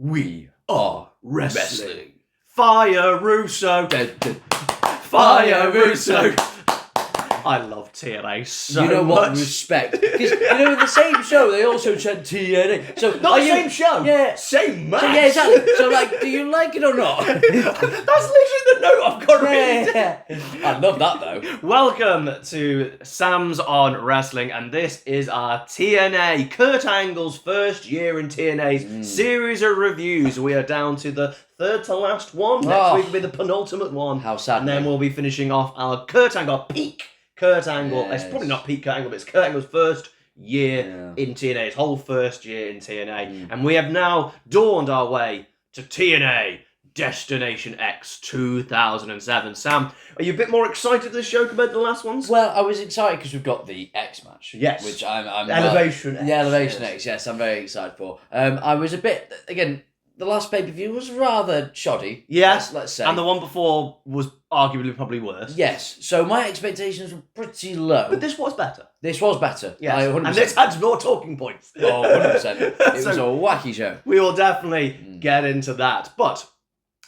We are wrestling. Fire Russo. Fire Russo. I love TNA so much. You know what? Respect. Because, in the same show, they also chant TNA. So, not the same show. Yeah. Same match. So, yeah, exactly. So, like, do you like it or not? That's literally the note I've got written. Yeah. I love that, though. Welcome to Sam's on Wrestling, and this is our TNA, Kurt Angle's first year in TNA's series of reviews. We are down to the third to last one. Next week will be the penultimate one. How sad. And then we'll be finishing off our Kurt Angle, peak Kurt Angle. Yes. It's probably not peak Kurt Angle, but it's Kurt Angle's first year in TNA, his whole first year in TNA. And we have now dawned our way to TNA Destination X 2007. Sam, are you a bit more excited for this show compared to the last ones? Well, I was excited because we've got the X match. Yes. Which I'm Elevation X. Yeah, Elevation X, yes, I'm very excited for. I was a bit, again, the last pay-per-view was rather shoddy. Yes, let's say. And the one before was arguably probably worse. Yes, so my expectations were pretty low. But this was better. This was better. Yes, 100%. and this had more talking points. Oh, 100%. It was a wacky show. We will definitely get into that. But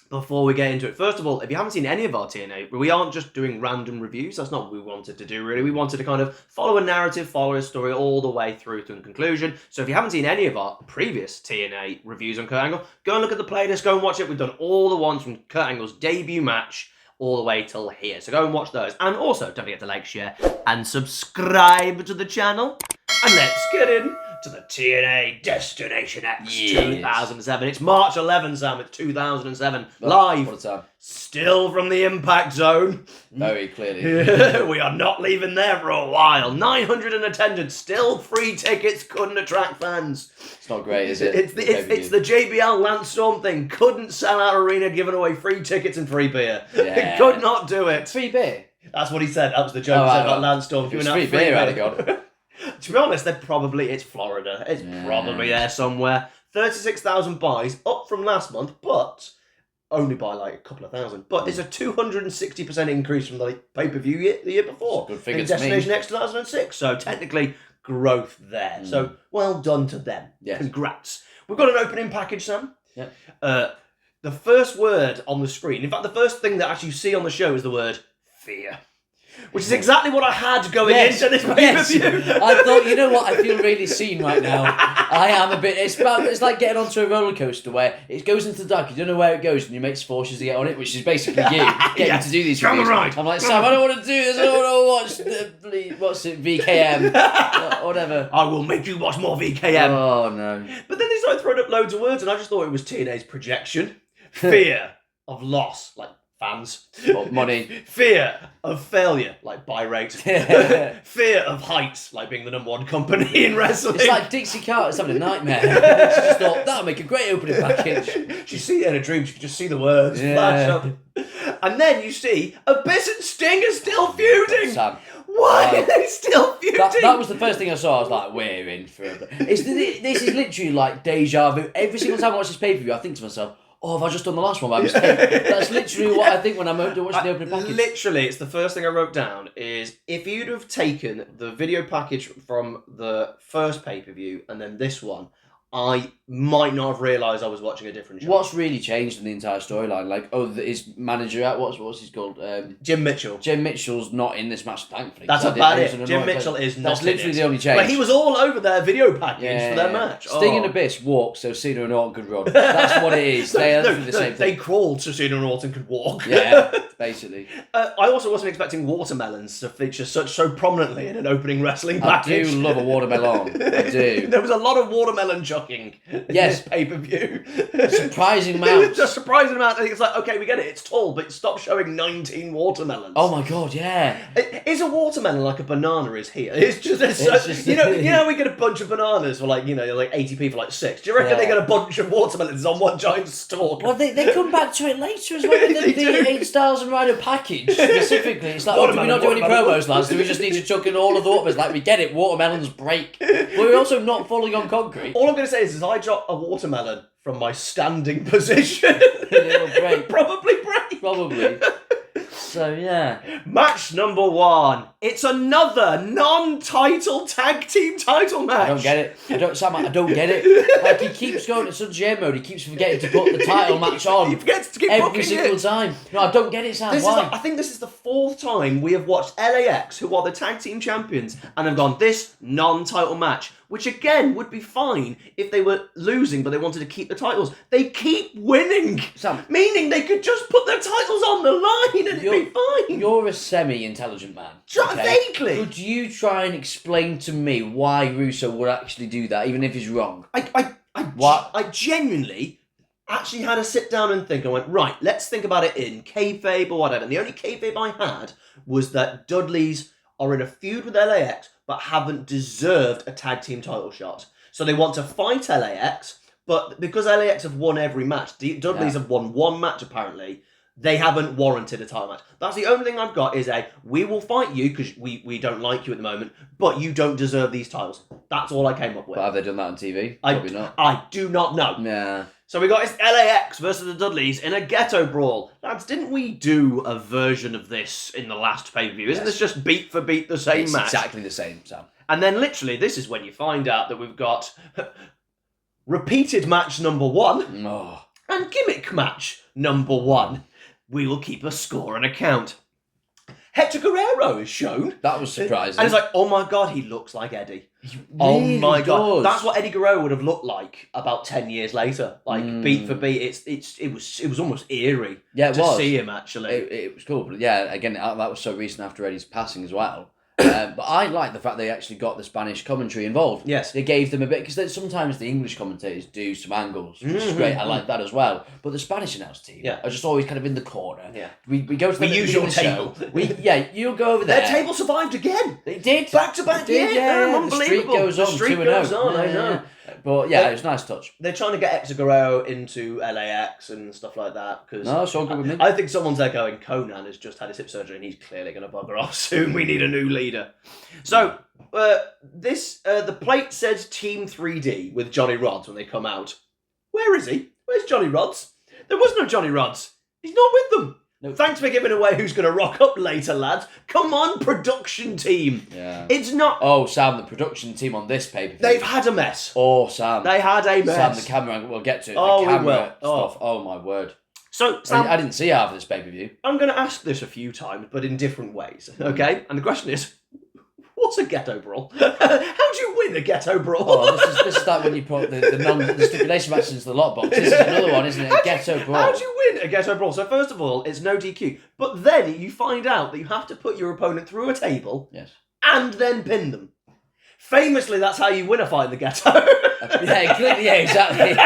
before we get into it, first of all, if you haven't seen any of our TNA, we aren't just doing random reviews. That's not what we wanted to do, really. We wanted to kind of follow a narrative, follow a story all the way through to the conclusion. So if you haven't seen any of our previous TNA reviews on Kurt Angle, go and look at the playlist, go and watch it. We've done all the ones from Kurt Angle's debut match all the way till here. So go and watch those. And also, don't forget to like, share, and subscribe to the channel. And let's get in to the TNA Destination X 2007. It's March 11, Sam. It's 2007. Live. What a time. Still from the Impact Zone. Very clearly. We are not leaving there for a while. 900 in attendance. Still free tickets. Couldn't attract fans. It's not great, is it? It's the JBL Lance Storm thing. Couldn't sell out arena giving away free tickets and free beer. Yeah. Could not do it. Free beer? That's what he said. That was the joke he said about Lance Storm. It was free beer, I'd have gone. To be honest, it's Florida. It's probably there somewhere. 36,000 buys, up from last month, but only by like a couple of thousand. But it's a 260% increase from the pay-per-view the year before. Good figure in Destination X 2006. So technically, growth there. So well done to them. Yes. Congrats. We've got an opening package, Sam. Yeah. The first word on the screen, in fact, the first thing that actually you see on the show is the word fear. Which is exactly what I had going into this pay-per-view. I thought, you know what, I feel really seen right now. I am a bit, it's like getting onto a roller coaster where it goes into the dark, you don't know where it goes, and your mate's forces to get on it, which is basically you getting to do these reviews. Right. I'm like, Sam, I don't want to do this, I don't want to watch what's it, VKM, whatever. I will make you watch more VKM. Oh, no. But then they started throwing up loads of words, and I just thought it was TNA's projection. Fear of loss, like fans. Or money. Fear of failure, like buy rate. Fear of heights, like being the #1 company in wrestling. It's like Dixie Carter's having a nightmare. She just thought, that'll make a great opening package. She see it in a dream, she could just see the words flash up. And then you see Abyss and Sting are still feuding. Sam. Why are they still feuding? That was the first thing I saw. I was like, we're in for it. This is literally like deja vu. Every single time I watch this pay-per-view, I think to myself, oh, have I just done the last one by mistake? That's literally what I think when I'm watching the opening package. Literally, it's the first thing I wrote down is if you'd have taken the video package from the first pay-per-view and then this one, I might not have realised I was watching a different show. What's really changed in the entire storyline? Like, his manager, what's he called? Jim Mitchell. Jim Mitchell's not in this match, thankfully. That's about it. Jim Mitchell is not. That's literally the only change. But he was all over their video package for their match. Sting and Abyss walk so Cena and Orton could run. That's what it is. They are the same thing. They crawled so Cena and Orton could walk. Yeah, basically. I also wasn't expecting watermelons to feature so prominently in an opening wrestling package. I do love a watermelon. I do. There was a lot of watermelon chucking in this pay-per-view. Surprising amount. Just surprising amount. It's like, okay, we get it. It's tall, but stop showing 19 watermelons. Oh my god, yeah. Is a watermelon like a banana is here? It's just you know we get a bunch of bananas for like 80p for like 6. Do you reckon they get a bunch of watermelons on one giant stalk? Well, they come back to it later as well with the 8 Stars and Rider package specifically. It's like, do we not do any promos, lads? Do we just need to chuck in all of the watermelons? Like, we get it, watermelons break. But we're also not falling on concrete. All I'm going to say is I drop a watermelon from my standing position. It'll break. Probably break. Probably. So, yeah. Match number 1. It's another non-title tag team title match. I don't get it. I don't get it. Like, he keeps going to such J mode, he keeps forgetting to put the title match on. He forgets to keep every booking single it. time. No, I don't get it, Sam. Why? I think this is the 4th time we have watched LAX, who are the tag team champions, and have gone this non-title match, which again would be fine if they were losing, but they wanted to keep the titles. They keep winning, Sam, meaning they could just put their titles on the line and it'd be fine. You're a semi-intelligent man. Vaguely. Could you try and explain to me why Russo would actually do that, even if he's wrong? I genuinely actually had to sit down and think. I went, right, let's think about it in kayfabe or whatever. And the only kayfabe I had was that Dudleys are in a feud with LAX, but haven't deserved a tag team title shot. So they want to fight LAX, but because LAX have won every match, Dudleys have won one match apparently, they haven't warranted a title match. That's the only thing I've got is we will fight you because we don't like you at the moment, but you don't deserve these titles. That's all I came up with. But have they done that on TV? Probably not. I do not know. Yeah. So we got this LAX versus the Dudleys in a ghetto brawl. Lads, didn't we do a version of this in the last pay-per-view? Isn't this just beat for beat the same match? Exactly the same, Sam. And then literally, this is when you find out that we've got repeated match number 1 and gimmick match number 1. We will keep a score and a count. Hector Guerrero is shown. That was surprising. And it's like, oh my God, he looks like Eddie. Oh my God. does. That's what Eddie Guerrero would have looked like about 10 years later. Like, beat for beat. It was almost eerie to see him, actually. It was cool. But yeah, again, that was so recent after Eddie's passing as well. But I like the fact they actually got the Spanish commentary involved. Yes. They gave them a bit, because sometimes the English commentators do some angles, which is great. I like that as well. But the Spanish announce team are just always kind of in the corner. Yeah. We go to the use your table. You'll go over there. Their table survived again. They did. Back to back. Yeah. Unbelievable. The streak goes on. The streak goes on, I know. But yeah, it was a nice touch. They're trying to get Hector Guerrero into LAX and stuff like that. Cause no, it's all good with me. I think someone's there going, Conan has just had his hip surgery and he's clearly going to bugger off soon. We need a new leader. So, the plate says Team 3D with Johnny Rods when they come out. Where is he? Where's Johnny Rods? There was no Johnny Rods. He's not with them. No. Thanks for giving away who's going to rock up later, lads. Come on, production team. Yeah. It's not... Oh, Sam, the production team on this paper. They've had a mess. Oh, Sam. They had a mess. Sam, the camera, we'll get to it. Oh, the camera we will. stuff. Oh, my word. So, Sam... I didn't see half of this pay-per-view. I'm going to ask this a few times, but in different ways, okay? And the question is, what's a ghetto brawl? How do you win a ghetto brawl? Oh, this is like when you put the stipulation match into the lot box. This is another one, isn't it? A ghetto brawl. How do you win a ghetto brawl? So first of all, it's no DQ. But then you find out that you have to put your opponent through a table and then pin them. Famously, that's how you win a fight in the ghetto. yeah, exactly.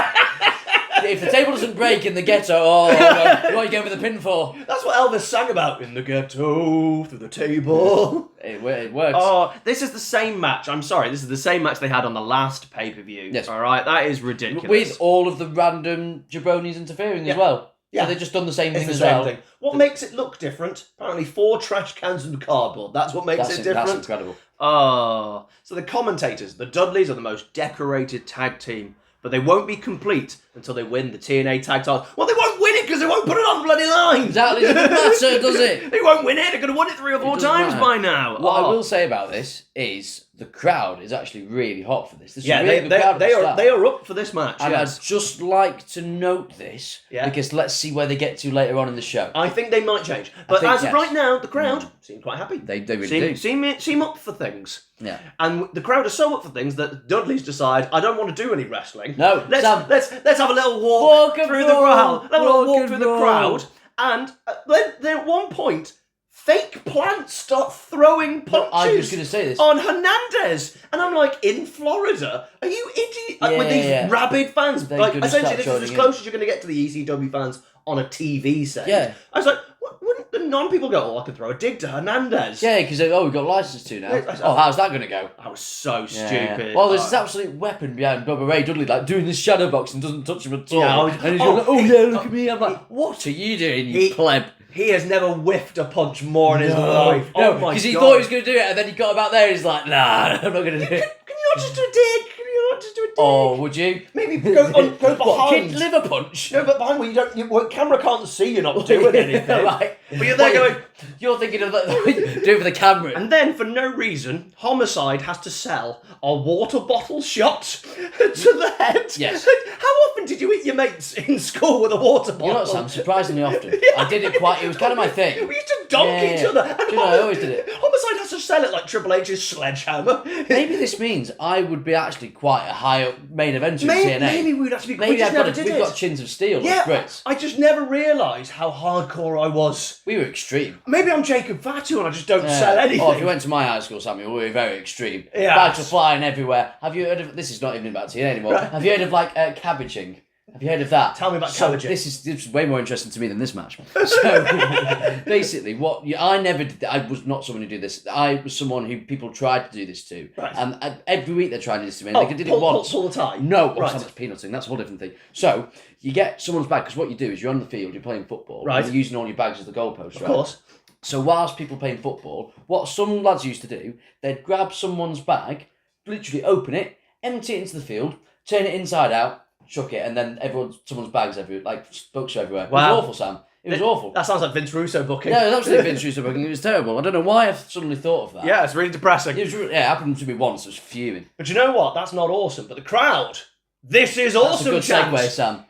If the table doesn't break in the ghetto, what are you going for the pin for? That's what Elvis sang about. In the ghetto, through the table. It works. Oh, this is the same match. I'm sorry, this is the same match they had on the last pay-per-view. Yes. All right, that is ridiculous. With all of the random jabronis interfering as well. Yeah. So they've just done the same thing as well. Thing. What makes it look different? Apparently 4 trash cans and cardboard. That's what makes it different. That's incredible. Oh. So the commentators, the Dudleys are the most decorated tag team, but they won't be complete until they win the TNA tag title. Well, they won't win it because they won't put it on the bloody line. Exactly. It doesn't matter, does it? They won't win it. They're going to win it 3 or 4 times by now. What I will say about this is the crowd is actually really hot for this. They are up for this match. And I'd just like to note this because let's see where they get to later on in the show. I think they might change. But as of right now, the crowd seem quite happy. They really do. Seem up for things. Yeah. And the crowd are so up for things that Dudleys decide, I don't want to do any wrestling. No. Let's have a little walk through the crowd. Have a little walk through the crowd. And then at one point, fake plants start throwing punches I was going to say this. on Hernandez. And I'm like, in Florida? Are you idiot? Like, with these rabid fans. Essentially, this is as close as you're going to get to the ECW fans on a TV set. Yeah. I was like, wouldn't the non-people go, I can throw a dig to Hernandez? Yeah, because we've got license to now. How's that going to go? That was so stupid. Well, there's this absolute weapon behind Bubba Ray Dudley, like, doing this shadow box and doesn't touch him at all. Yeah, and he's going, look at me. I'm like, what are you doing, you pleb? He has never whiffed a punch more in his life. No, because he thought he was going to do it, and then he got about there, and he's like, nah, I'm not going to do it. Can you not just do a dig? Can you not just do a Oh, would you? Maybe go What, behind. kid liver punch? No, but behind where camera can't see you're not doing anything. Right. But you're there going... You're thinking of that, do it for the camera. And then, for no reason, Homicide has to sell a water bottle shot to the head. Yes. How often did you eat your mates in school with a water bottle? You know what, Sam? Surprisingly often. Yeah. I did it quite... It was kind of my thing. We used to donk each other. And Do you know, I always did it. Homicide has to sell it like Triple H's sledgehammer. Maybe this means I would be actually quite a high up main eventer in TNA. Maybe we'd have to be... Maybe we've got chins of steel. Yeah, Brits. I just never realised how hardcore I was. We were extreme. Maybe I'm Jacob Fatu and I just don't sell anything. Oh, if you went to my high school, Samuel, we were very extreme. Yeah. Bags were flying everywhere. Have you heard of... This is not even about TNA anymore. Right. Have you heard of, like, cabbaging? Have you heard of that? Tell me about so cabbaging. This is way more interesting to me than this match. So, basically, I never did... I was not someone who did this. I was someone who people tried to do this to. Right. And every week they tried to do this to me. Oh, They did it once. Pull the tie? No, Right. that's peanutsing. That's a whole different thing. So, you get someone's bag, because what you do is you're on the field, you're playing football, Right. and you're using all your bags as the goalpost, Of right? course. So whilst people playing football, what some lads used to do, they'd grab someone's bag, literally open it, empty it into the field, turn it inside out, chuck it, and then someone's bags everywhere, like books are everywhere. Wow. It was awful, Sam. It was awful. That sounds like Vince Russo booking. No, it was absolutely Vince Russo booking. It was terrible. I don't know why I've suddenly thought of that. Yeah, it's really depressing. It was, it happened to me once. I was fuming. But you know what? That's not awesome. But the crowd, this is That's awesome. a good chant. segue, Sam.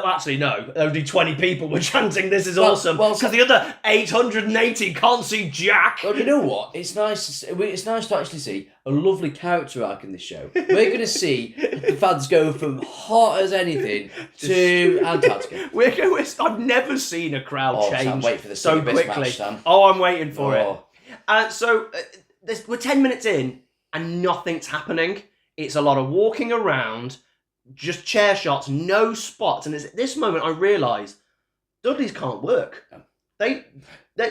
Actually, no. Only 20 people were chanting "This is awesome" well, because the other 880 can't see jack. Well, you know what? It's nice. It's nice to actually see a lovely character arc in this show. We're going to see the fans go from hot as anything to Antarctica. I've never seen a crowd change Sam, wait for the so Best quickly. match, Sam. Oh, I'm waiting for it. Oh. We're 10 minutes in and nothing's happening. It's a lot of walking around, just chair shots, no spots. And it's at this moment I realise Dudleys can't work. No.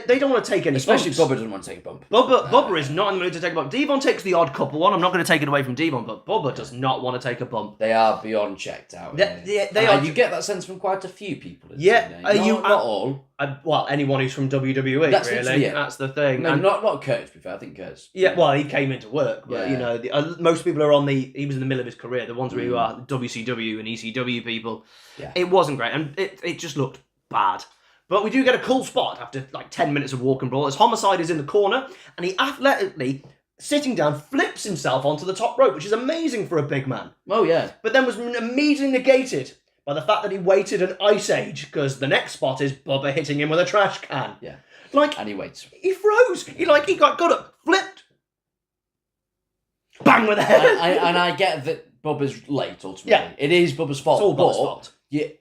They don't want to take any Especially bumps. Bubba doesn't want to take a bump. Bubba is not in the mood to take a bump. Devon takes the odd couple one. I'm not going to take it away from Devon, but Bubba does not want to take a bump. They are beyond checked out. They are. You get that sense from quite a few people. In Yeah, TNA. Not all. Well, anyone who's from WWE, That's really. literally it. That's the thing. No, And- not Kurt, to be fair. I think Kurt's. Yeah, well, he came into work, but Yeah. most people are he was in the middle of his career. The ones who are WCW and ECW people, Yeah. it wasn't great, and it just looked bad. But we do get a cool spot after like 10 minutes of walk and brawl as Homicide is in the corner, and he athletically, sitting down, flips himself onto the top rope, which is amazing for a big man. Oh yeah. But then was immediately negated by the fact that he waited an ice age, because the next spot is Bubba hitting him with a trash can. Yeah. Like, And he waits. he froze. He got up, flipped, bang with the head. And I get that Bubba's late, ultimately. Yeah. It is Bubba's fault. It's all Bubba's but fault.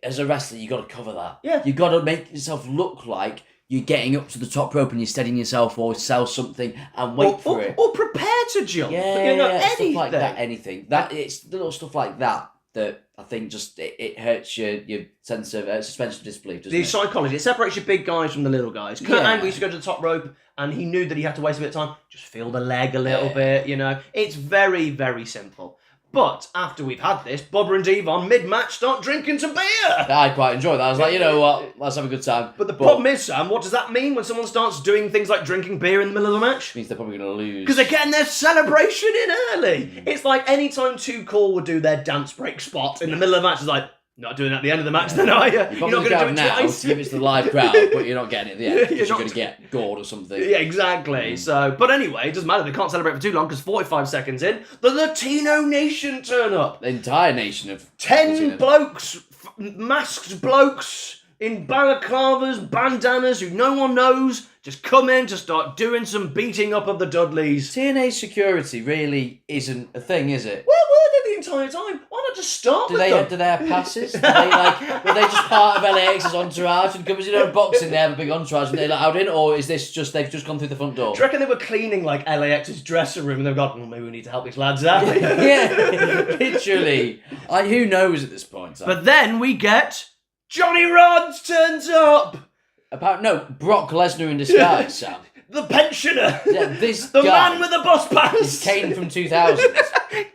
As a wrestler, you got to cover that. Yeah. You got to make yourself look like you're getting up to the top rope and you're steadying yourself, or sell something and wait for it. Or prepare to jump. Yeah, anything. stuff like that. Anything. It's little stuff like that I think just it hurts your sense of suspension of disbelief. Doesn't The it? psychology. It separates your big guys from the little guys. Kurt Yeah. Angle used to go to the top rope, and he knew that he had to waste a bit of time. Just feel the leg a little bit, It's very, very simple. But after we've had this, Bubba and Devon mid-match start drinking some beer. I quite enjoyed that. I was like, you know what? Let's have a good time. But the problem is, Sam, what does that mean when someone starts doing things like drinking beer in the middle of a match? Means they're probably going to lose. Because they're getting their celebration in early. It's like any time Too Cool would do their dance break spot in the middle of the match, it's like, not doing it at the end of the match then, are you? You're not going to do it now twice. to give it to the live crowd, but you're not getting it at the end because you're not- going to get gored or something. Yeah, exactly. So, but anyway, it doesn't matter. They can't celebrate for too long because 45 seconds in, the Latino Nation turn up. The entire nation of 10 Latino. blokes, masked blokes in balaclavas, bandanas who no one knows, just come in to start doing some beating up of the Dudleys. TNA security really isn't a thing, is it? Where were they the entire time? Why not just start Do with they them? have passes? Were they just part of LAX's entourage? And because boxing, they have a big entourage and they're allowed in, or is this just they've just gone through the front door? Do you reckon they were cleaning like LAX's dressing room and they've gone, well, maybe we need to help these lads out? Yeah, literally. Who knows at this point? But then we get Johnny Rods turns up. No, Brock Lesnar in disguise, Sam. the pensioner, the man with the bus pass, is Kane from 2000.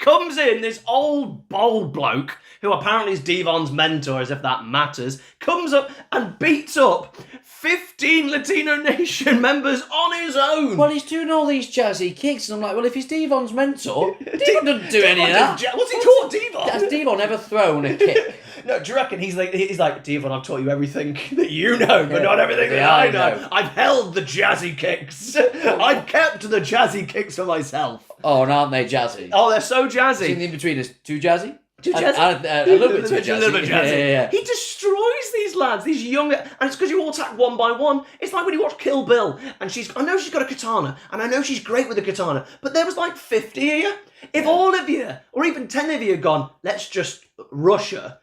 comes in, this old bald bloke, who apparently is Devon's mentor, as if that matters, comes up and beats up 15 Latino Nation members on his own. Well, he's doing all these jazzy kicks, and I'm like, well, if he's Devon's mentor, Devon doesn't do any of that. What's he taught Devon? Has Devon ever thrown a kick? No, do you reckon he's like, Devon, I've taught you everything that you know, but not everything that I know. I've held the jazzy kicks. I've kept the jazzy kicks for myself. Oh, and aren't they jazzy? Oh, they're so jazzy. In between is too jazzy? Too jazzy? A little bit too jazzy. A little bit jazzy. Yeah. He destroys these lads, these young, and it's because you all attack one by one. It's like when you watch Kill Bill, and I know she's got a katana, and I know she's great with a katana, but there was like 50 of you. If all of you, or even 10 of you had gone, let's just rush her,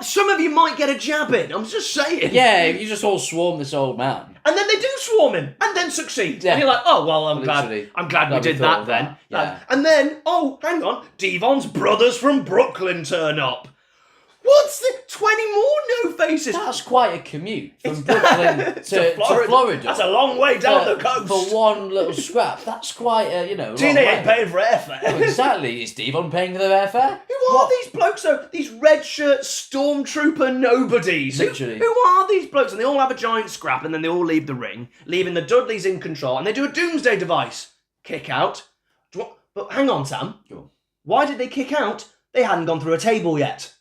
some of you might get a jab in. I'm just saying. Yeah, you just all swarm this old man. And then they do swarm him, and then succeed. Yeah. And you're like, oh, well, I'm glad we did that then. Yeah. And then, oh, hang on, Devon's brothers from Brooklyn turn up. What's the 20 more no faces? That's quite a commute from Brooklyn to Florida. That's a long way down the coast. For one little scrap. That's quite a, TNA ain't paying for airfare. Oh, exactly. Is Devon paying for their airfare? Who are these blokes, though? These red shirt stormtrooper nobodies. Literally. Who are these blokes? And they all have a giant scrap, and then they all leave the ring, leaving the Dudleys in control, and they do a doomsday device. Kick out. But hang on, Sam. Sure. Why did they kick out? They hadn't gone through a table yet.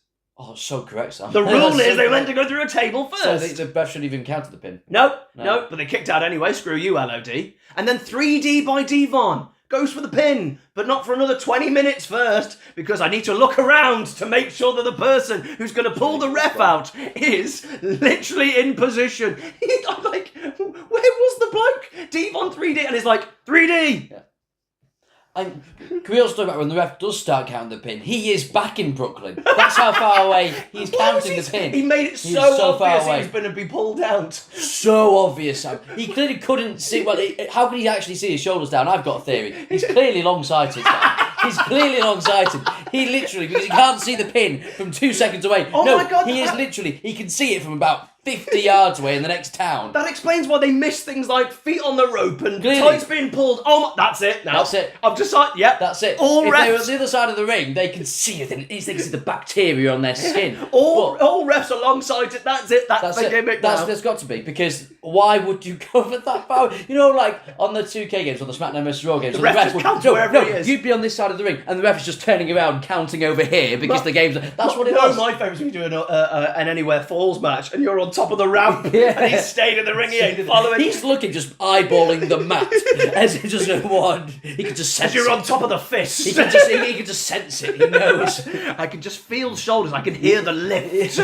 Oh, so correct, Sam. The rule is they meant to go through a table first. So the ref shouldn't even counter the pin. No, but they kicked out anyway. Screw you, LOD. And then 3D by Devon goes for the pin, but not for another 20 minutes first, because I need to look around to make sure that the person who's going to pull the ref out is literally in position. I'm like, where was the bloke? Devon 3D, and he's like, 3D. Yeah. And can we also talk about when the ref does start counting the pin? He is back in Brooklyn. That's how far away he's counting the pin. He made it so obvious he was going to be pulled out. So obvious, Sam. He clearly couldn't see. Well, how could he actually see his shoulders down? I've got a theory. He's clearly long-sighted. He's clearly long-sighted. He literally, because he can't see the pin from 2 seconds away. Oh no, my God, he is literally, he can see it from about 50 yards away in the next town. That explains why they miss things like feet on the rope and tights being pulled. Oh, that's it now. That's it. I've decided, yep. That's it. All if refs. they were on the other side of the ring, they can see it. They can see the bacteria on their skin. All refs alongside it. That's it. That's the gimmick now. There's got to be, because why would you go for that power? You know, like on the 2K games or the SmackDown vs. Raw games, the ref would count wherever he is. You'd be on this side of the ring, and the ref is just turning around, counting over here because the game's. That's what it was. My favourite is when you do an Anywhere Falls match, and you're on top of the ramp. Yeah. And he's staying in the ring, he ain't following. He's looking, just eyeballing the mat as he just one. He can just sense as you're on top of the fist. He can just sense it. He knows. I can just feel shoulders. I can hear the lift.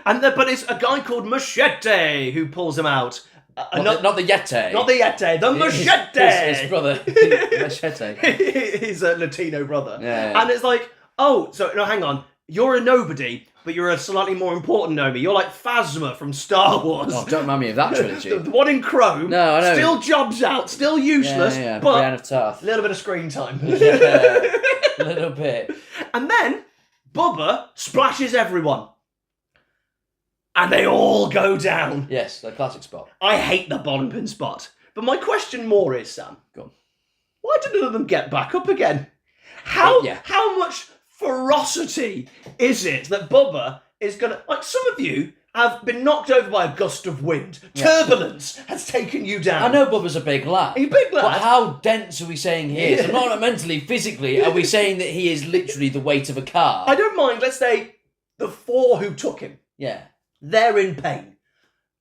But it's a guy called Machete who pulls him out. Not the Yeti. Not the Yeti. The Machete. His brother. Machete. His Latino brother. Yeah. And it's like, hang on. You're a nobody, but you're a slightly more important nobody. You're like Phasma from Star Wars. Oh, don't remind me of that trilogy. The one in Chrome. No, I know. Still jobs out, still useless, but Brienne of Tarth. A little bit of screen time. Yeah, a little bit. And then Bubba splashes everyone. And they all go down. Yes, the classic spot. I hate the bottom pin spot. But my question more is, Sam, go on. Why did none of them get back up again? How much ferocity is it that Bubba is going to... Like, some of you have been knocked over by a gust of wind. Yeah. Turbulence has taken you down. I know Bubba's a big lad. He's a big lad. But how dense are we saying he is? Not mentally, physically, are we saying that he is literally the weight of a car? I don't mind, let's say, the 4 who took him. Yeah. They're in pain.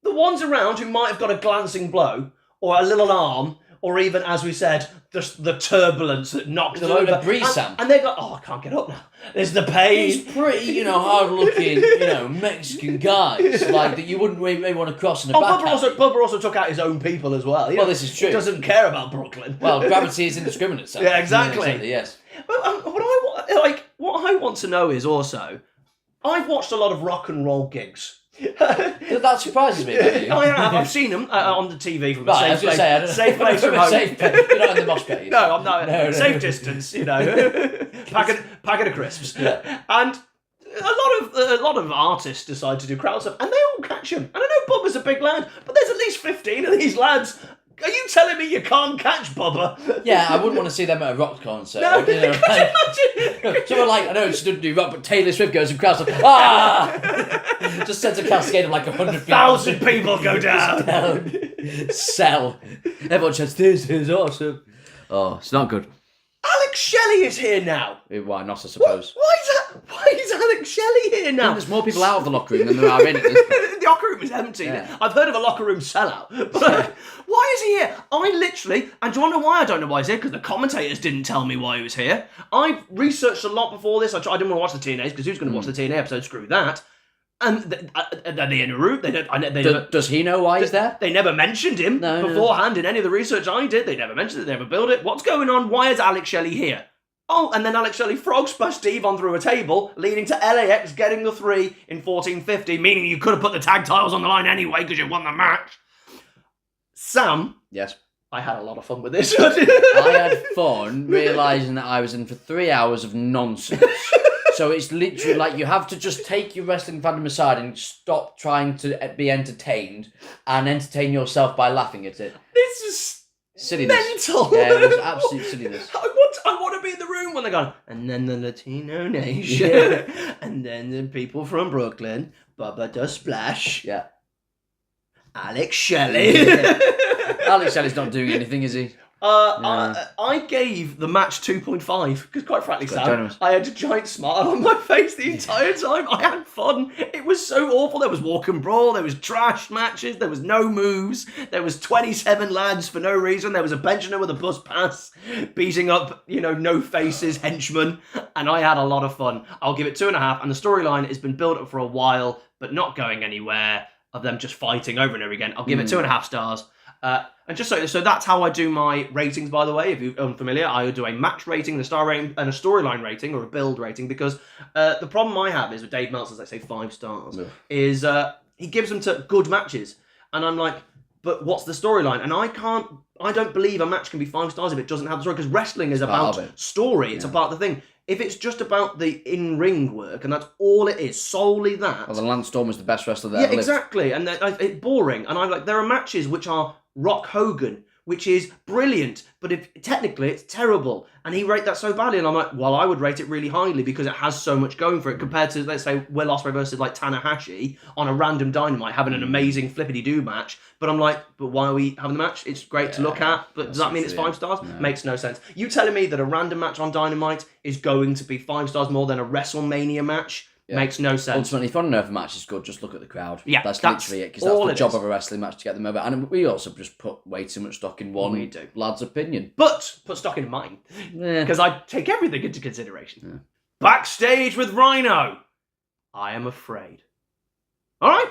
The ones around who might have got a glancing blow, or a little arm, or even, as we said, the turbulence that knocked them over. And they go, I can't get up now. There's the pain. He's pretty, hard-looking, Mexican guys, like, that you wouldn't maybe want to cross in a back. Bubba also took out his own people as well. Well, this is true. He doesn't care about Brooklyn. Well, gravity is indiscriminate. So. Yeah, exactly. Yeah, exactly. Yes. But what I want to know is also, I've watched a lot of rock and roll gigs. That surprises me about you. I have. I've seen them on the TV from a safe place. I was safe place from home. You're not in the mosh pit. No, I'm not. No, safe distance, packet of crisps. Yeah. And a lot of artists decide to do crowd stuff, and they all catch him. And I know Bubba's a big lad, but there's at least 15 of these lads. Are you telling me you can't catch Bubba? Yeah, I wouldn't want to see them at a rock concert. No, you know, imagine. someone like, I know she doesn't do rock, but Taylor Swift goes and crowds like, ah! Just sends a cascade of like 100 people. 1,000 people go down. Sell. Everyone says, this is awesome. Oh, it's not good. Alex Shelley is here now. Why not, I suppose. Why is Alex Shelley here now? There's more people out of the locker room than there are in it. The locker room is empty. Yeah. I've heard of a locker room sellout. But why is he here? I literally, and do you want to know why I don't know why he's here? Because the commentators didn't tell me why he was here. I've researched a lot before this. I didn't want to watch the TNAs because who's going to watch the TNA episode? Screw that. And are they in a room? Does he know why he's there? They never mentioned him beforehand in any of the research I did. They never mentioned it. They never built it. What's going on? Why is Alex Shelley here? Oh, and then Alex Shelley frog splashed Steve on through a table, leading to LAX getting the 3 in 1450, meaning you could have put the tag titles on the line anyway because you won the match. Sam. Yes. I had a lot of fun with this. I had fun realising that I was in for 3 hours of nonsense. So it's literally like you have to just take your wrestling fandom aside and stop trying to be entertained and entertain yourself by laughing at it. This is silliness. Mental. Yeah, it was absolute silliness. I want to be in the room when they're going, and then the Latino nation, and then the people from Brooklyn, Bubba does Splash. Yeah. Alex Shelley. Alex Shelley's not doing anything, is he? I gave the match 2.5 because, quite frankly, Sam, I had a giant smile on my face the entire time. I had fun. It was so awful. There was walk and brawl. There was trash matches. There was no moves. There was 27 lads for no reason. There was a pensioner with a bus pass beating up, no faces henchmen, and I had a lot of fun. I'll give it 2.5. And the storyline has been built up for a while, but not going anywhere. Of them just fighting over and over again. I'll give it 2.5 stars. And just so that's how I do my ratings, by the way. If you're unfamiliar, I do a match rating, a star rating, and a storyline rating, or a build rating, because the problem I have is with Dave Meltzer's, I say 5 stars, is he gives them to good matches. And I'm like, but what's the storyline? And I don't believe a match can be 5 stars if it doesn't have the story, because wrestling is about story. It's about the thing. If it's just about the in-ring work, and that's all it is, solely that... Well, then Lance Storm was the best wrestler there. Yeah, exactly. And it's boring. And I'm like, there are matches which are Rock Hogan, which is brilliant, but technically it's terrible. And he rated that so badly, and I'm like, well, I would rate it really highly because it has so much going for it compared to, let's say, Will Ospreay versus like Tanahashi on a random Dynamite having an amazing flippity-doo match. But I'm like, but why are we having the match? It's great to look at, but does that mean it's 5 stars? No. Makes no sense. You telling me that a random match on Dynamite is going to be 5 stars more than a WrestleMania match? Yeah. Makes no sense. Ultimately, if you want to know if a match is good, just look at the crowd. Yeah, that's literally it, because that's the job of a wrestling match, to get them over. And we also just put way too much stock in one lad's opinion. But put stock in mine, because I take everything into consideration. Yeah. Backstage with Rhino. I am afraid. All right.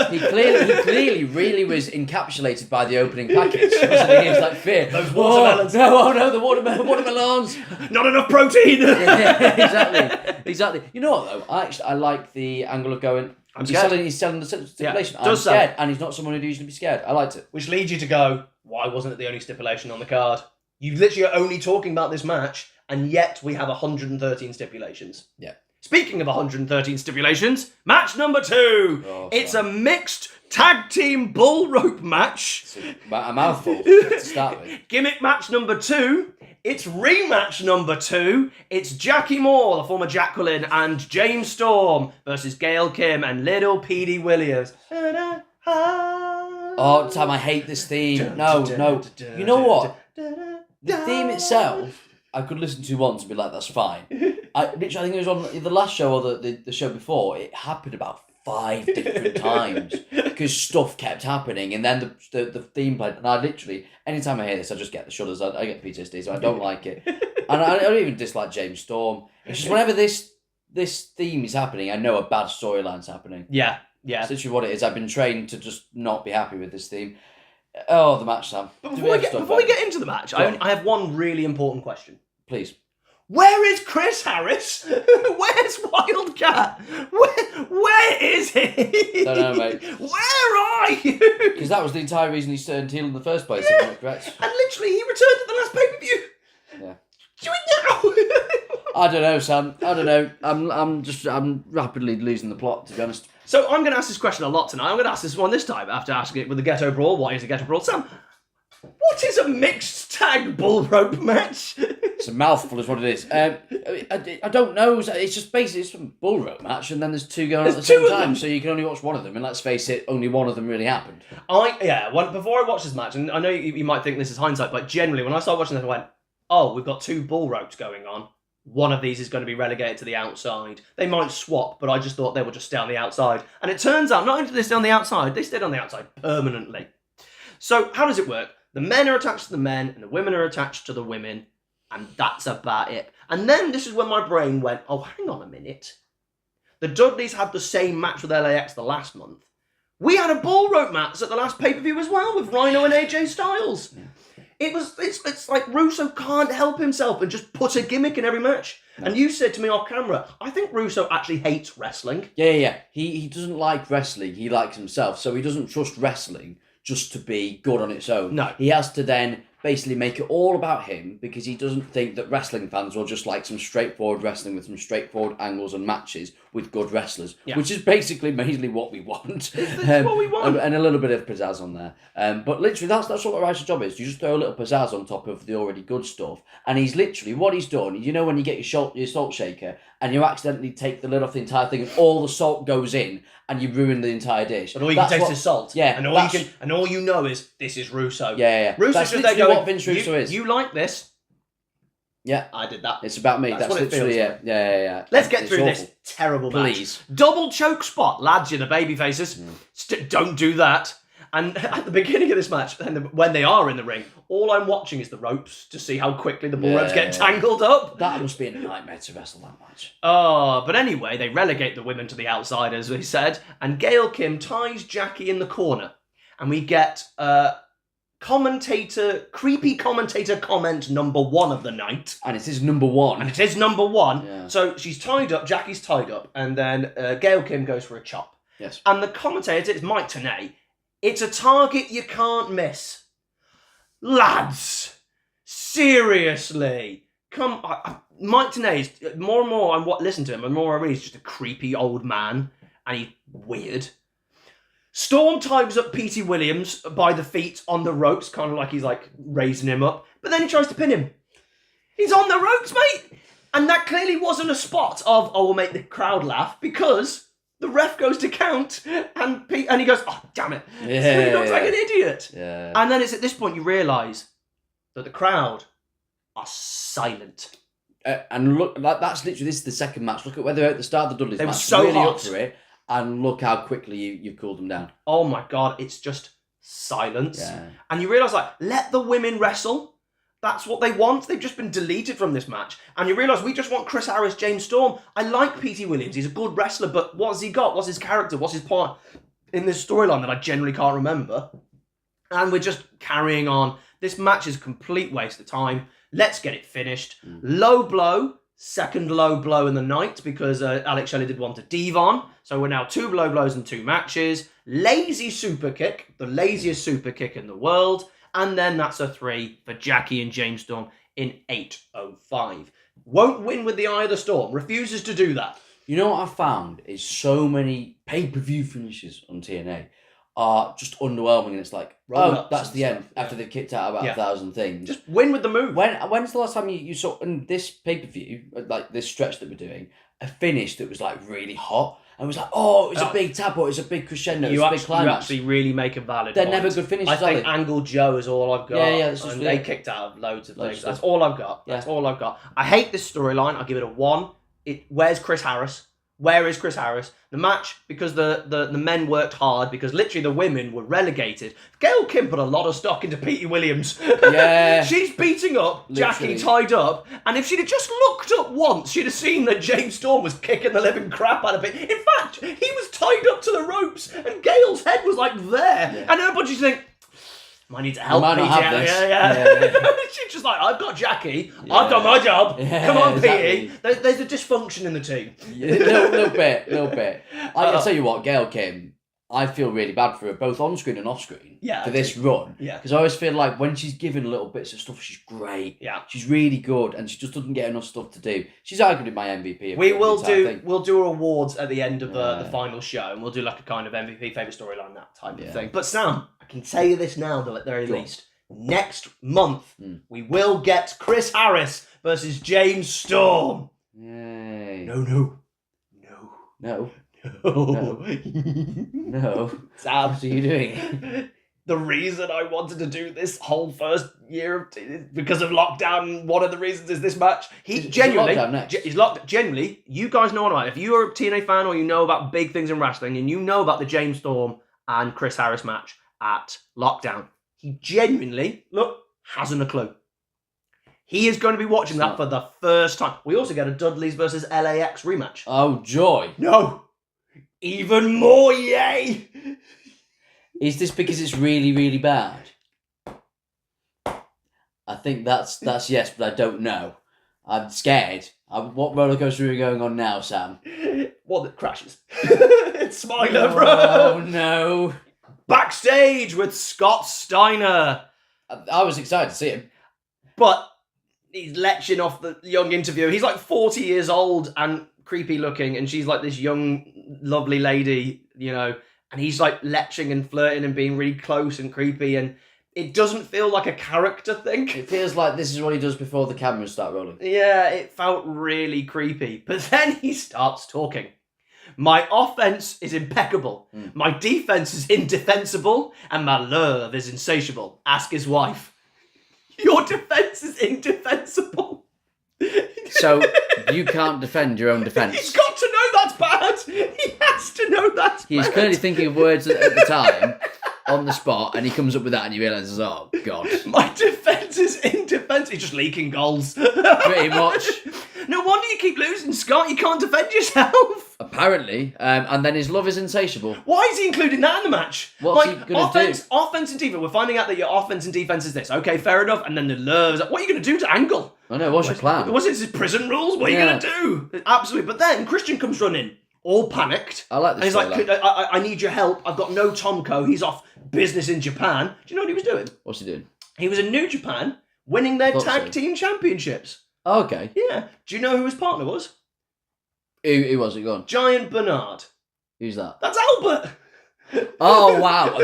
He clearly really was encapsulated by the opening package. Wasn't he? He was like, fear. Those watermelons. The watermelons. Not enough protein. Yeah, exactly. You know what though? I like the angle of going. I'm scared. He's selling the stipulation. Yeah, I'm scared, and he's not someone who'd usually be scared. I liked it. Which leads you to go, why wasn't it the only stipulation on the card? You literally are only talking about this match, and yet we have 113 stipulations. Yeah. Speaking of 113 stipulations, match number 2. It's a mixed tag team bull rope match. It's a mouthful to start with. Gimmick match number 2. It's rematch number 2. It's Jackie Moore, the former Jacqueline, and James Storm versus Gail Kim and little Petey Williams. Oh, Tom, I hate this theme. No. You know what? The theme itself, I could listen to once and be like, that's fine. I think it was on the last show or the show before. It happened about 5 different times because stuff kept happening, and then the theme played. And I literally, anytime I hear this, I just get the shudders. I get PTSD, so I don't like it. And I don't even dislike James Storm. It's just whenever this theme is happening, I know a bad storyline's happening. Yeah. That's literally what it is. I've been trained to just not be happy with this theme. Oh, the match, Sam. But before we get into the match, I have one really important question. Please. Where is Chris Harris? Where's Wildcat? Where is he? Don't know, mate. Where are you? Because that was the entire reason he turned heel in the first place, if I'm not correct. And literally, he returned at the last pay-per-view. Yeah. Do it now! I don't know, Sam. I don't know. I'm rapidly losing the plot, to be honest. So I'm going to ask this question a lot tonight. I'm going to ask this one this time after asking it with the Ghetto Brawl. What is a Ghetto Brawl? Sam, what is a mixed tag bull rope match? It's a mouthful is what it is. I don't know. It's just basically it's a bull rope match, and then there's two going on at the same time, so you can only watch one of them. And let's face it, only one of them really happened. Before I watched this match, and I know you might think this is hindsight, but generally when I started watching this, I went, oh, we've got two bull ropes going on. One of these is going to be relegated to the outside. They might swap, but I just thought they would just stay on the outside. And it turns out, not only did they stay on the outside, they stayed on the outside permanently. So how does it work? The men are attached to the men, and the women are attached to the women, and that's about it. And then this is when my brain went, oh, hang on a minute. The Dudleys had the same match with LAX the last month. We had a bull rope match at the last pay-per-view as well with Rhino and AJ Styles. Yeah. It's like Russo can't help himself and just put a gimmick in every match. No. And you said to me off camera, I think Russo actually hates wrestling. Yeah. He doesn't like wrestling. He likes himself. So he doesn't trust wrestling just to be good on its own. No. He has to then basically make it all about him because he doesn't think that wrestling fans will just like some straightforward wrestling with some straightforward angles and matches with good wrestlers, which is basically mainly what we want. That's what we want. And a little bit of pizzazz on there. But literally, that's what a writer's job is. You just throw a little pizzazz on top of the already good stuff. And he's literally, what he's done, you know when you get your salt shaker and you accidentally take the lid off the entire thing and all the salt goes in and you ruin the entire dish. And all you can taste is salt. Yeah. And all you know is, this is Russo. Yeah. Russo's just there going, what Vince Russo is. You like this? Yeah. I did that. It's about me. That's what literally it feels it. Yeah. Let's get through this terrible match. Please. Double choke spot. Lads, you're the baby faces. Don't do that. And at the beginning of this match, when they are in the ring, all I'm watching is the ropes to see how quickly the bull ropes get tangled up. That must be a nightmare to wrestle that match. Oh, but anyway, they relegate the women to the outside, as we said, and Gail Kim ties Jackie in the corner. And we get creepy commentator comment number 1 of the night. And it is number 1. Yeah. So she's tied up, Jackie's tied up, and then Gail Kim goes for a chop. Yes. And the commentator, it's Mike TNA, it's a target you can't miss. Lads, seriously. Mike TNA is, more and more I listen to him, and more I read, he's just a creepy old man, and he's weird. Storm ties up Petey Williams by the feet on the ropes, kind of like he's like raising him up, but then he tries to pin him. He's on the ropes, mate! And that clearly wasn't a spot of, oh, we'll make the crowd laugh, because the ref goes to count, and he goes, oh, damn it. Yeah, so he looks like an idiot. Yeah. And then it's at this point you realise that the crowd are silent. And look, that's literally, this is the second match. Look at where they were at the start of the Dudleys match. They were so really hot. Up to it, and look how quickly you've cooled them down. Oh my God, it's just silence. Yeah. And you realise, like, let the women wrestle. That's what they want. They've just been deleted from this match. And you realise we just want Chris Harris, James Storm. I like Petey Williams. He's a good wrestler, but what's he got? What's his character? What's his part in this storyline that I generally can't remember? And we're just carrying on. This match is a complete waste of time. Let's get it finished. Low blow. Second low blow in the night because Alex Shelley did want a Devon. So we're now 2 low blows in 2 matches. Lazy super kick. The laziest super kick in the world. And then that's a 3 for Jackie and James Storm in 8:05. Won't win with the eye of the storm. Refuses to do that. You know what I found is so many pay-per-view finishes on TNA are just underwhelming, and it's like, that's the end after they've kicked out about 1,000 things. Just win with the move. When's the last time you saw in this pay-per-view, like this stretch that we're doing, a finish that was like really hot? And it was like, it was a big tap, or it was a big crescendo, it was a big climax. You actually really make a valid They're point. never good finishes, I think Angle Joe is all I've got. Yeah, and they kicked out of loads of things. That's all I've got. That's all I've got. I hate this storyline. I'll give it a 1. Where's Chris Harris? Where is Chris Harris? The match, because the men worked hard, because literally the women were relegated. Gail Kim put a lot of stock into Petey Williams. Yeah. She's beating up Jackie tied up, and if she'd have just looked up once, she'd have seen that James Storm was kicking the living crap out of it. In fact, he was tied up to the ropes, and Gail's head was like there. Yeah. And everybody just think, I need to help Petey. Yeah. She's just like, I've got Jackie. Yeah. I've done my job. Yeah, come on, Petey. There's a dysfunction in the team. Little bit. I'll tell you what, Gail Kim, I feel really bad for her, both on screen and off screen, Yeah, for this run. Yeah. Because I always feel like when she's given little bits of stuff, she's great. Yeah. She's really good, and she just doesn't get enough stuff to do. She's arguably my MVP. We'll do awards at the end of the final show, and we'll do like a kind of MVP favourite storyline, that type of thing. But Sam, I can tell you this now, though, at the very least. Next month, we will get Chris Harris versus James Storm. Yay. No. No. Sam, What are you doing? The reason I wanted to do this whole first year because of lockdown. One of the reasons is this match. He's locked. Genuinely, you guys know what I'm. If you're a TNA fan or you know about big things in wrestling and you know about the James Storm and Chris Harris match at Lockdown, he genuinely hasn't a clue. He is going to be watching that for the first time. We also get a Dudleys versus LAX rematch. Oh, joy. No. Even more yay. Is this because it's really, really bad? I think that's yes, but I don't know. I'm scared. What roller coaster are we going on now, Sam? One that crashes. It's Smiler, bro. Oh, no. Backstage with Scott Steiner. I was excited to see him. But he's leching off the young interviewer. He's like 40 years old and creepy looking, and she's like this young, lovely lady, and he's like leching and flirting and being really close and creepy, and it doesn't feel like a character thing. It feels like this is what he does before the cameras start rolling. Yeah, it felt really creepy. But then he starts talking. My offense is impeccable. My defense is indefensible, and my love is insatiable. Ask his wife. Your defense is indefensible. So you can't defend your own defense. He's got to know that's bad. He has to know that's bad. He's clearly thinking of words at the time, on the spot, and he comes up with that and he realises, oh, God. My defence is indefensible. He's just leaking goals. Pretty much. No wonder you keep losing, Scott. You can't defend yourself. Apparently. And then his love is insatiable. Why is he including that in the match? What's he going to do? Offense and defense. We're finding out that your offense and defense is this. Okay, fair enough. And then the love is what are you going to do to Angle? I know, what's your plan? Was it his prison rules? What are you going to do? Absolutely. But then Christian comes running, all panicked. I like this. And he's like, I need your help. I've got no Tomko. He's off business in Japan. Do you know what he was doing? What's he doing? He was in New Japan winning their tag team championships. Oh, okay. Yeah. Do you know who his partner was? Who was it? Go on. Giant Bernard. Who's that? That's Albert. Oh, wow.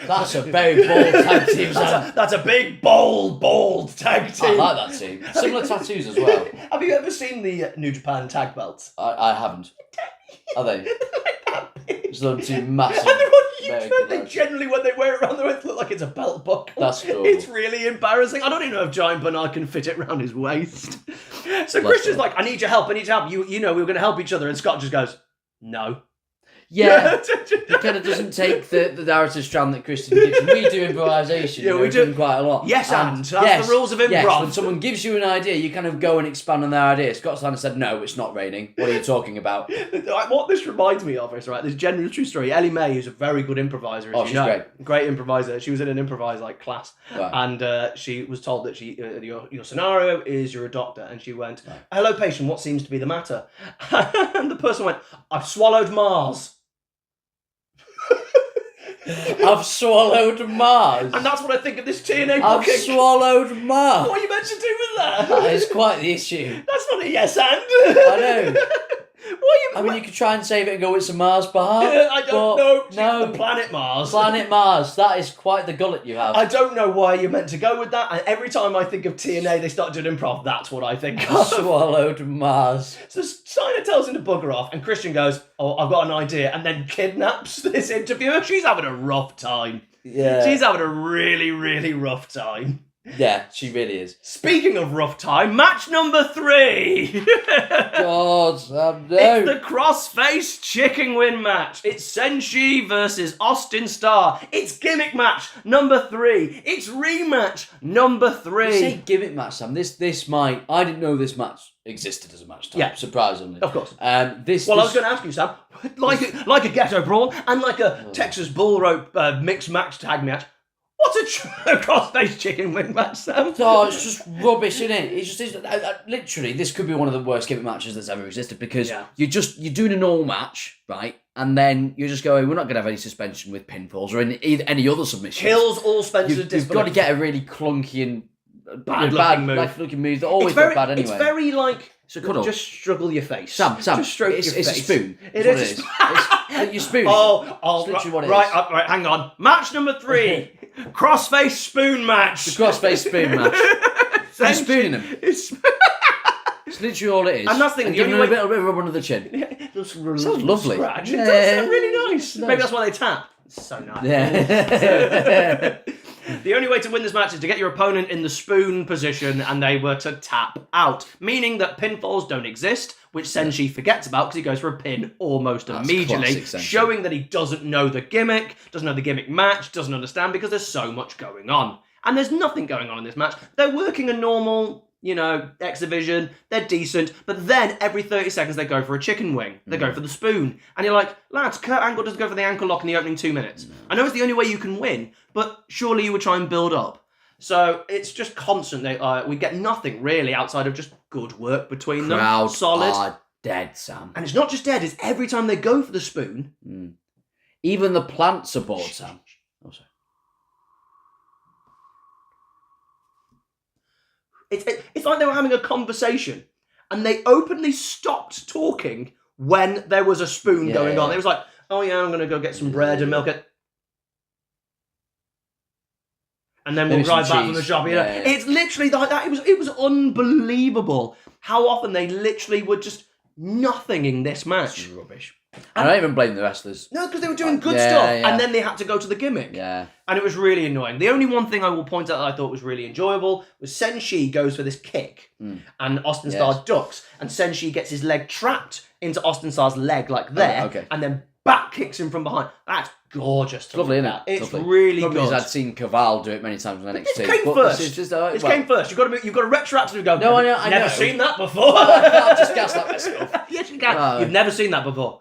That's a very bold tag team. That's a big, bold tag team. I like that team. Similar tattoos as well. Have you ever seen the New Japan tag belts? I haven't. Are they? It's them two massive. And they're on YouTube. They generally, when they wear it around their waist, look like it's a belt buckle. That's cool. It's really embarrassing. I don't even know if Giant Bernard can fit it around his waist. So Christian's like, I need your help. You know, we were going to help each other. And Scott just goes, no. Yeah, he kind of doesn't take the narrative strand that Christian gives. We do improvisation. Yeah, we do quite a lot. Yes, and that's the rules of improv. Yes, when someone gives you an idea, you kind of go and expand on their idea. Scott Steiner said, no, it's not raining. What are you talking about? What this reminds me of is, right, this genuine true story. Ellie Mae is a very good improviser, as she's great. Great improviser. She was in an improvise class, and she was told that your scenario is you're a doctor, and she went, hello patient, what seems to be the matter? And the person went, I've swallowed Mars. I've swallowed Mars. And that's what I think of this TNA booking. I've swallowed Mars. What are you meant to do with that? That is quite the issue. That's not a yes and. I know. I mean, you could try and save it and go, it's a Mars bar. I don't know. No. The planet Mars. Planet Mars. That is quite the gullet you have. I don't know why you're meant to go with that. And every time I think of TNA, they start doing improv. That's what I think of. Swallowed Mars. So Steiner tells him to bugger off, and Christian goes, oh, I've got an idea, and then kidnaps this interviewer. She's having a rough time. Yeah. She's having a really, really rough time. Yeah, she really is. Speaking of rough time, match number 3. God, no. It's the cross-face chicken win match. It's Senshi versus Austin Starr. It's gimmick match number 3. It's rematch number 3. You say gimmick match, Sam. This might. I didn't know this match existed as a match type. Yeah, surprisingly. Of course. I was going to ask you, Sam. Like a ghetto brawl and like a Texas bull rope mixed match tag match. What's a cross-face chicken wing match, Sam? Oh, it's just rubbish, isn't it? It's just literally, this could be one of the worst gimmick matches that's ever existed because you're doing a normal match, right? and then you're just going, we're not going to have any suspension with pinfalls or any other submissions. Kills all Spencer's You've got to get a really clunky and bad looking move that always look bad anyway. It's very like, it's a cuddle. Just struggle your face. Sam, just stroke your face. It's a spoon. It is. You're spooning. Oh, literally what it is. Right, hang on. Match number 3. Crossface spoon match. The crossface spoon match. You're spooning him. It's literally all it is. And that's the thing. And giving him a bit of rub under the chin. Sounds lovely. Scratch. It does sound really nice. Maybe that's why they tap. It's so nice. Yeah. The only way to win this match is to get your opponent in the spoon position and they were to tap out, meaning that pinfalls don't exist, which Senshi forgets about because he goes for a pin almost immediately, showing that he doesn't know the gimmick, doesn't know the gimmick match, doesn't understand because there's so much going on. And there's nothing going on in this match. They're working a normal, X Division, they're decent, but then every 30 seconds they go for a chicken wing. They go for the spoon. And you're like, lads, Kurt Angle doesn't go for the ankle lock in the opening 2 minutes. I know it's the only way you can win, but surely you would try and build up. So it's just constant. We get nothing really outside of just good work between them. Crowd solid. Are dead, Sam. And it's not just dead, it's every time they go for the spoon. Even the plants are bored, Sam. Oh, sorry. It's like they were having a conversation and they openly stopped talking when there was a spoon going on. It was like, oh yeah, I'm going to go get some bread and milk it. And then we'll drive back from the shop. It's literally like that. It was unbelievable how often they literally were just nothing in this match. It's rubbish. I don't even blame the wrestlers. No, because they were doing good stuff, and then they had to go to the gimmick. Yeah. And it was really annoying. The only one thing I will point out that I thought was really enjoyable was Senshi goes for this kick, and Austin Starr ducks, and Senshi gets his leg trapped into Austin Starr's leg like there, and then back kicks him from behind. That's gorgeous. It's lovely, isn't it? It's really good. I'd seen Caval do it many times on NXT. This came first. This came first. You've got to retroactively go. No, I know. Never seen that before. I can't just gaslight myself. Yes, you can. You've never seen that before.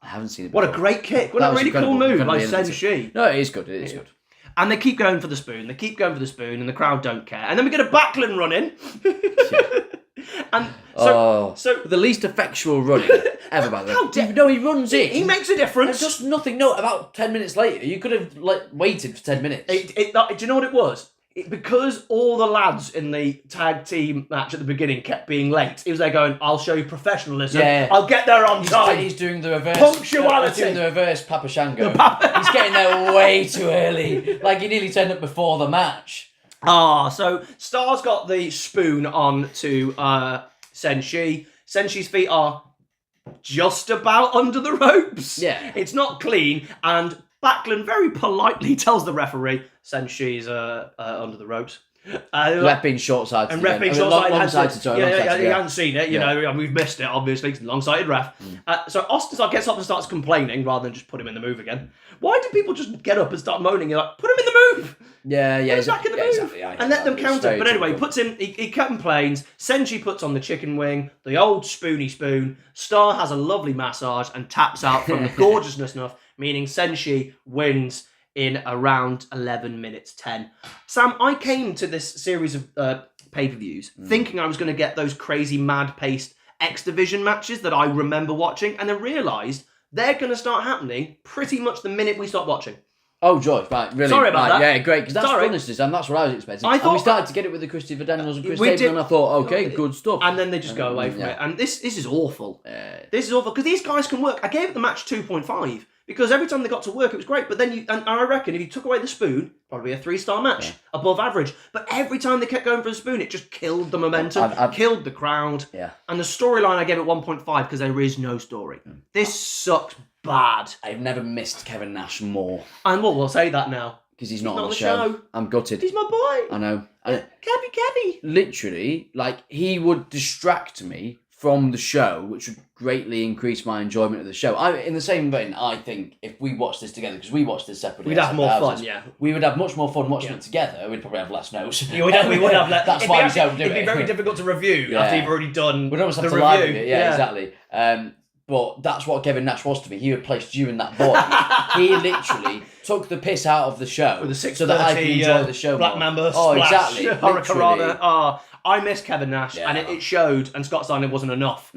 I haven't seen it before. before. What a great kick. What a really cool move by Senshi. No, it is good. It is good. And they keep going for the spoon. They keep going for the spoon, and the crowd don't care. And then we get a Backlund run in. And so the least effectual running ever by the way. No, he runs in. He makes a difference. There's just nothing. No, about 10 minutes later, you could have waited for 10 minutes. Do you know what it was? Because all the lads in the tag team match at the beginning kept being late, he was there going, I'll show you professionalism. Yeah. I'll get there on time. He's doing the reverse. Punctuality. He's doing the reverse Papa Shango. He's getting there way too early. Like, he nearly turned up before the match. So Star's got the spoon on to Senshi. Senshi's feet are just about under the ropes. Yeah. It's not clean, and Backlund very politely tells the referee, Senshi's under the ropes. Ref being short-sighted. And ref being short-sighted. He Yeah. hadn't seen it, you know, and we've missed it, obviously, it's a long-sighted ref. So Austin gets up and starts complaining rather than just put him in the move again. Why do people just get up and start moaning? You're like, put him in the move! Yeah, back in the move. Exactly. And let them counter. But anyway, he complains. Senshi puts on the chicken wing, the old spoony spoon. Star has a lovely massage and taps out from the gorgeousness enough, meaning Senshi wins in around 11 minutes 10. Sam, I came to this series of pay-per-views thinking I was going to get those crazy mad-paced X Division matches that I remember watching, and then realised they're going to start happening pretty much the minute we stop watching. Oh, joy, right, really. Sorry about that. Yeah, great, because that's funness, and that's what I was expecting. And we started to get it with the Christopher Daniels and Chris Sabin, and I thought, okay, good stuff. And then they just go away from it. And this is awful. This is awful, because these guys can work. I gave it the match 2.5, because every time they got to work, it was great. But then, and I reckon, if you took away the spoon, probably a 3-star match, above average. But every time they kept going for the spoon, it just killed the momentum, killed the crowd. Yeah. And the storyline, I gave it 1.5, because there is no story. This sucked bad. I've never missed Kevin Nash more. And we'll say that now. Because he's not on the show. I'm gutted. He's my boy. I know. Kevy. Literally, he would distract me from the show, which would greatly increase my enjoyment of the show. In the same vein, I think if we watched this together, because we watched this separately, we'd have more fun. Yeah, we would have much more fun watching it together. We'd probably have less notes. We would have less. That's why we don't do it. It'd be very difficult to review after you've already done. We'd almost have to live it. Yeah, exactly. But that's what Kevin Nash was to me. He replaced you in that void. He literally took the piss out of the show with the so that I could enjoy the show Black more. Mamba splash, exactly. Hurricanrana. I miss Kevin Nash, and it showed, and Scott Steiner wasn't enough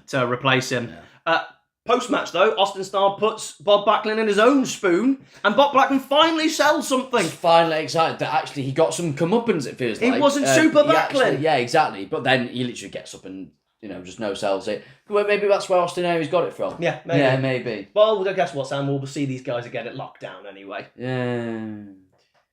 to replace him. Yeah. Post-match, though, Austin Starr puts Bob Backlund in his own spoon, and Bob Backlund finally sells something. Finally excited that actually he got some comeuppance, it feels like. It wasn't Super Backlund. Actually, yeah, exactly. But then he literally gets up and, just no-sells it. Well, maybe that's where Austin Aries got it from. Yeah, maybe. Yeah, maybe. Well, guess what, Sam? We'll see these guys again at Lockdown anyway. Yeah.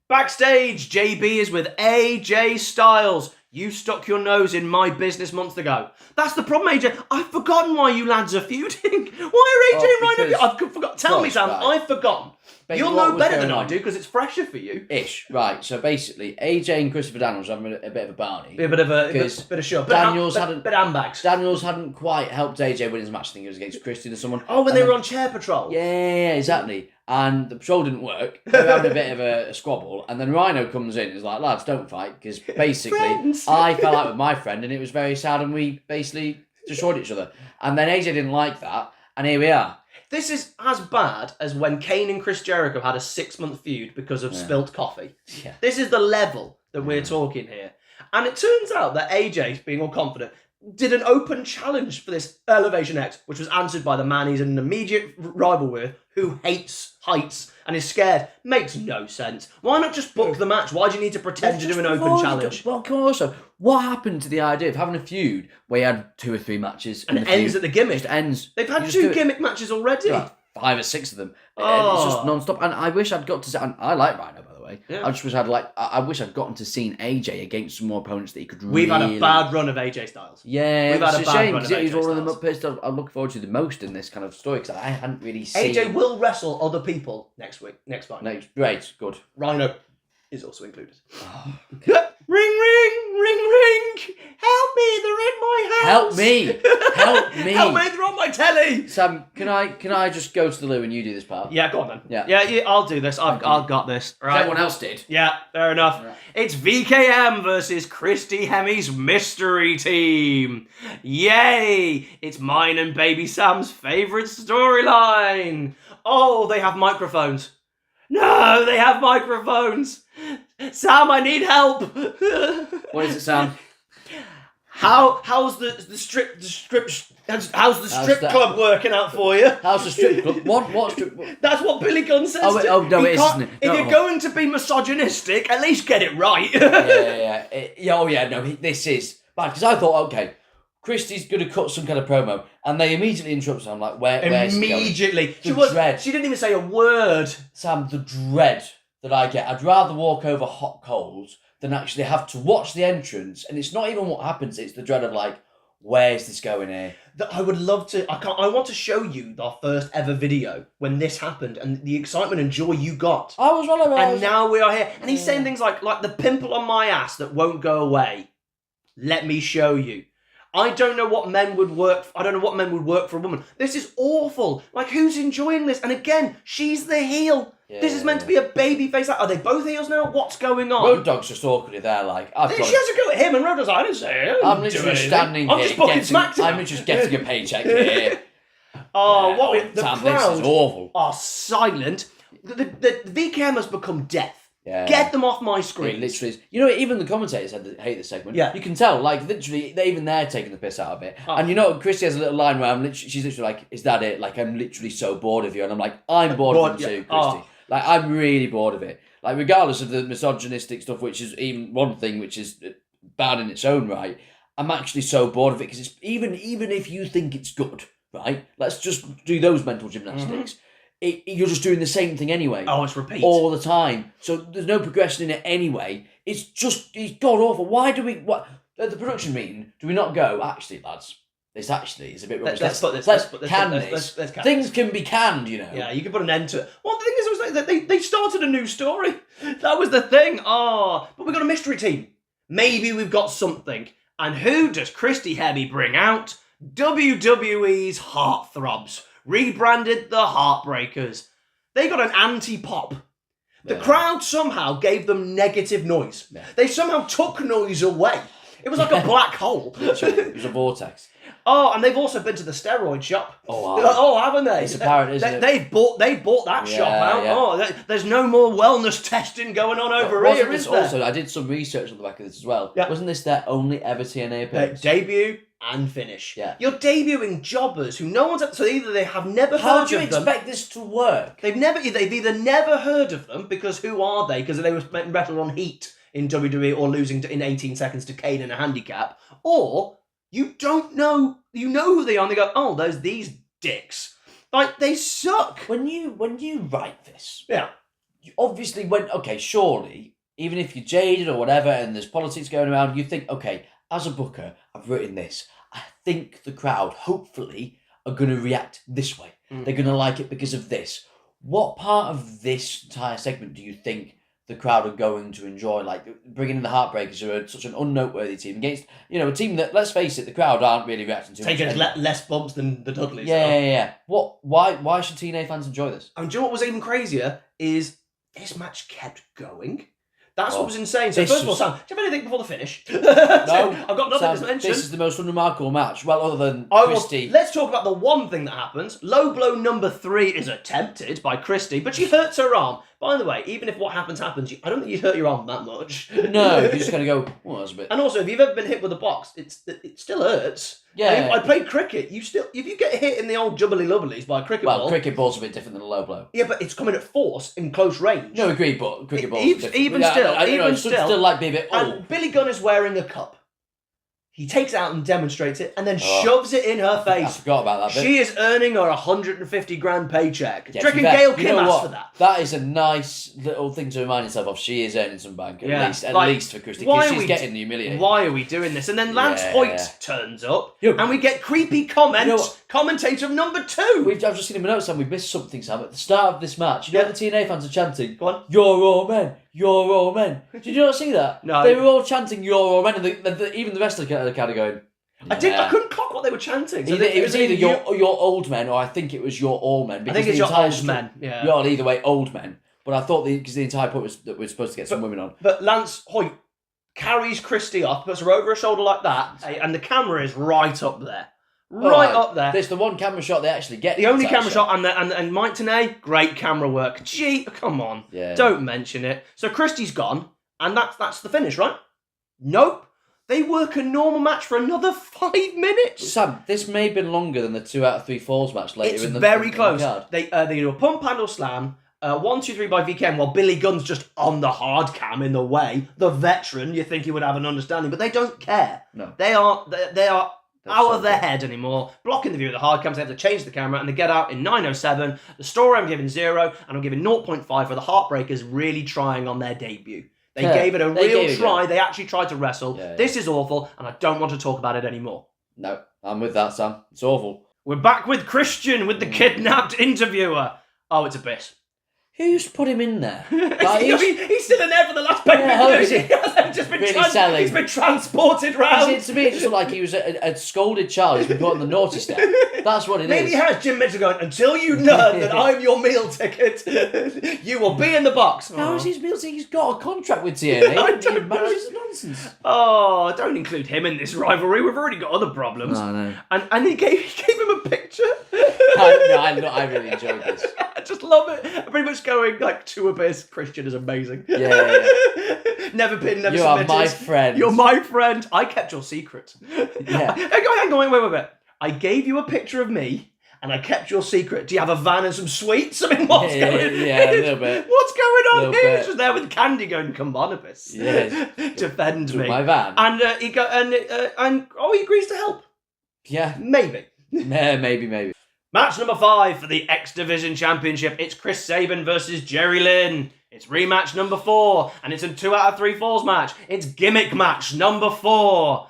Backstage, JB is with AJ Styles. You stuck your nose in my business months ago. That's the problem, AJ. I've forgotten why you lads are feuding. Why are AJ and Rhino feuding? I've forgotten. Tell me, Sam. Right. I've forgotten. Basically, you'll know better than I do because it's fresher for you. Ish. Right. So basically, AJ and Christopher Daniels are having a bit of a barney. A bit of shove. Daniels hadn't quite helped AJ win his match. I think it was against Christian or someone. Oh, when they were on chair patrol. Yeah, exactly. And the patrol didn't work. They were having a bit of a squabble. And then Rhino comes in and is like, lads, don't fight. Because basically, I fell out with my friend and it was very sad and we basically destroyed each other. And then AJ didn't like that. And here we are. This is as bad as when Kane and Chris Jericho had a 6-month feud because of spilt coffee. Yeah. This is the level that we're talking here. And it turns out that AJ, being all confident, did an open challenge for this Elevation X, which was answered by the man he's in an immediate rival with, who hates heights and is scared. Makes no sense. Why not just book the match? Why do you need to pretend to do an open challenge? Well, come on, also, what happened to the idea of having a feud where you had 2 or 3 matches and it ends at the gimmick? It ends. They've had 2 gimmick matches already. Like 5 or 6 of them. It's just non-stop. And I wish I'd got to see... And I like Rhino, by the way. Yeah. I just wish I wish I'd gotten to see AJ against some more opponents that he could really... We've had a bad run of AJ Styles. Yeah, we've had a bad run of AJ he's one of Styles. them pissed off. I'm looking forward to the most in this kind of story because I hadn't really seen... AJ will wrestle other people next fight. Great, good. Rhino is also included. Oh, okay. Ring, ring, ring, ring! Help me, they're in my house! Help me! Help me! Help me, they're on my telly! Sam, can I just go to the loo and you do this part? Yeah, go on then. Yeah, I'll do this. I've got this. Right. Everyone else did. Yeah, fair enough. Right. It's VKM versus Christy Hemi's mystery team. Yay! It's mine and Baby Sam's favourite storyline. Oh, they have microphones. No, they have microphones. Sam, I need help. What is it, Sam? How's the strip club working out for you? How's the strip club? What strip club? That's what Billy Gunn says. No, it isn't it? If you're going to be misogynistic, at least get it right. This is bad because I thought, okay, Christy's going to cut some kind of promo, and they immediately interrupt. So I'm like, where's immediately? She dread. She didn't even say a word. Sam, the dread that I get. I'd rather walk over hot coals than actually have to watch the entrance. And it's not even what happens, it's the dread of like, where's this going here? I would love to, I want to show you our first ever video when this happened and the excitement and joy you got. I was one of those. And now we are here. And he's saying things like the pimple on my ass that won't go away. Let me show you. I don't know what men would work for a woman. This is awful. Like, who's enjoying this? And again, she's the heel. Yeah, this is meant to be a baby face. Are they both heels now? What's going on? Road Dogg's just awkwardly there, like... She has to go at him, and Road Dogg's like, I didn't say it. I'm literally standing here. I'm just getting a paycheck here. The Sam, crowd this is awful. Are silent. The VKM has become death. Yeah. Get them off my screen. It literally is. You know, even the commentators hate this segment. Yeah. You can tell, like, literally, they're taking the piss out of it. Oh. And you know, Christy has a little line where she's literally like, is that it? Like, I'm literally so bored of you. And I'm like, I'm bored of them too, Christy. Oh. Like, I'm really bored of it. Like, regardless of the misogynistic stuff, which is even one thing, which is bad in its own right, I'm actually so bored of it because it's even if you think it's good, right? Let's just do those mental gymnastics. Mm-hmm. You're just doing the same thing anyway. Oh, it's repeat. All the time. So there's no progression in it anyway. It's god awful. Why do we... At the production meeting, do we not go, actually, lads, this actually is a bit rubbish. Let's can this. Things can be canned, you know. Yeah, you can put an end to it. Well, the thing is, they started a new story. That was the thing. But we've got a mystery team. Maybe we've got something. And who does Christy Hemi bring out? WWE's Heartthrobs. Rebranded the Heartbreakers. They got an anti-pop. The crowd somehow gave them negative noise. Yeah. They somehow took noise away. It was like a black hole. It was a vortex. Oh, and they've also been to the steroid shop. Oh, wow. Oh, haven't they? It's apparent, isn't it? They bought that shop out. Yeah. Oh, there's no more wellness testing going on over here, is there? Also, I did some research on the back of this as well. Yeah. Wasn't this their only ever TNA appearance? Debut, and finish. Yeah. You're debuting jobbers who no one's... So either they have never How heard do you of them... expect this to work? They've either never heard of them, because who are they? Because they were wrestled on Heat in WWE or losing in 18 seconds to Kane in a handicap. Or you don't know... You know who they are and they go, oh, there's these dicks. Like, they suck. When you write this... Yeah. You obviously went, okay, surely, even if you're jaded or whatever and there's politics going around, you think, okay, as a booker, I've written this. I think the crowd, hopefully, are going to react this way. They're going to like it because of this. What part of this entire segment do you think the crowd are going to enjoy? Like, bringing in the Heartbreakers, who are such an unnoteworthy team, against, a team that, let's face it, the crowd aren't really reacting to. Taking less bumps than the Dudleys. Yeah. Why should TNA fans enjoy this? And do you know what was even crazier is this match kept going. That's what was insane. So first of all, Sam, do you have anything before the finish? No, I've got nothing Sam, to mention. This is the most unremarkable match. Well, other than Christy. Let's talk about the one thing that happens. Low blow number 3 is attempted by Christy, but she hurts her arm. By the way, even if what happens, I don't think you'd hurt your arm that much. No, you're just going to go, well, that's a bit... And also, if you've ever been hit with a box, it still hurts. Yeah. I played cricket. If you get hit in the old jubbly lovelies by a cricket ball... Well, cricket ball's a bit different than a low blow. Yeah, but it's coming at force in close range. No, agreed, but cricket ball's different. Even still like be a bit... And Billy Gunn is wearing a cup. He takes it out and demonstrates it, and then shoves it in her face. I forgot about that bit. She is earning her 150 grand paycheck. Yeah, Do you reckon Gail Kim asked for that? That is a nice little thing to remind yourself of. She is earning some bank, at least for Christy, because she's getting humiliated. Why are we doing this? And then Lance Hoyt turns up, and we get creepy comments. Commentator number 2. I've just seen in my notes, Sam, we've missed something, Sam. At the start of this match, you know what the TNA fans are chanting? Go on. You're all men. You're all men. Did you not see that? No. They were all chanting, you're all men, and even the rest of the kind of going... I couldn't clock what they were chanting. So it was either your old men, or I think it was your all men. I think it's your old men. Yeah. You're either way old men. But I thought because the entire point was that we're supposed to get some women on. But Lance Hoyt carries Christy off, puts her over her shoulder like that, and the camera is right up there. Right up there. There's the one camera shot they actually get. The only camera shot, and Mike Tenay, great camera work. Gee, come on. Yeah. Don't mention it. So Christy's gone, and that's the finish, right? Nope. They work a normal match for another 5 minutes. Sam, this may have been longer than the 2 out of 3 falls match later in the very close. Card. They do a pump handle slam, 1, 2, 3 by VKM, while Billy Gunn's just on the hard cam in the way. The veteran, you think he would have an understanding, but they don't care. No. They are out of their head anymore, blocking the view of the hard cams. They have to change the camera, and they get out in 9:07. The story I'm giving 0, and I'm giving 0.5 for the Heartbreakers really trying on their debut. They gave it a real try. They actually tried to wrestle. Yeah. This is awful, and I don't want to talk about it anymore. No, I'm with that, Sam. It's awful. We're back with Christian, with the kidnapped interviewer. Oh, it's Abyss. Who's put him in there? He's still in there for the last pay-per-view. He's been transported round. To me, it just looked like he was a scolded child. He's been put on the naughty step. That's what it is. Maybe he has Jim Mitchell going, until you learn that I'm your meal ticket, you will be in the box. How is his meal ticket? He's got a contract with TNA. I don't know. This is nonsense. Oh, don't include him in this rivalry. We've already got other problems. No, no. And he gave him a picture. I really enjoyed this. I just love it. I'm pretty much going like to Abyss. Christian is amazing. Yeah. Never pinned, never you submitted. You are my friend. You're my friend. I kept your secret. Yeah. Hang on, wait. I gave you a picture of me, and I kept your secret. Do you have a van and some sweets? I mean, what's going on? Yeah, a little bit. What's going on here? He's just there with candy going, come on, Abyss. Yes. Defend me. My van. And he agrees to help. Yeah. Maybe. Maybe. Match number 5 for the X Division Championship. It's Chris Sabin versus Jerry Lynn. It's rematch number 4, and it's a 2 out of 3 falls match. It's gimmick match number 4.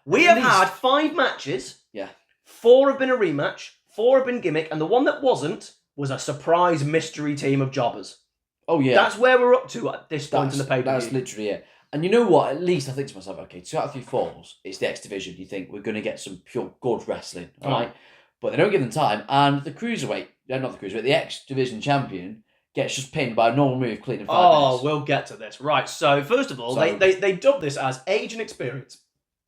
We have had 5 matches. Yeah. 4 have been a rematch, 4 have been gimmick, and the one that wasn't was a surprise mystery team of jobbers. Oh, yeah. That's where we're up to at this point in the pay-per-view. That's literally it. And you know what? At least I think to myself, okay, 2 out of 3 falls, it's the X Division. You think we're going to get some pure good wrestling, all right? But they don't give them time, and the the X Division champion gets just pinned by a normal move, clean in 5 minutes. Oh, we'll get to this. Right, so first of all, they dubbed this as age and experience.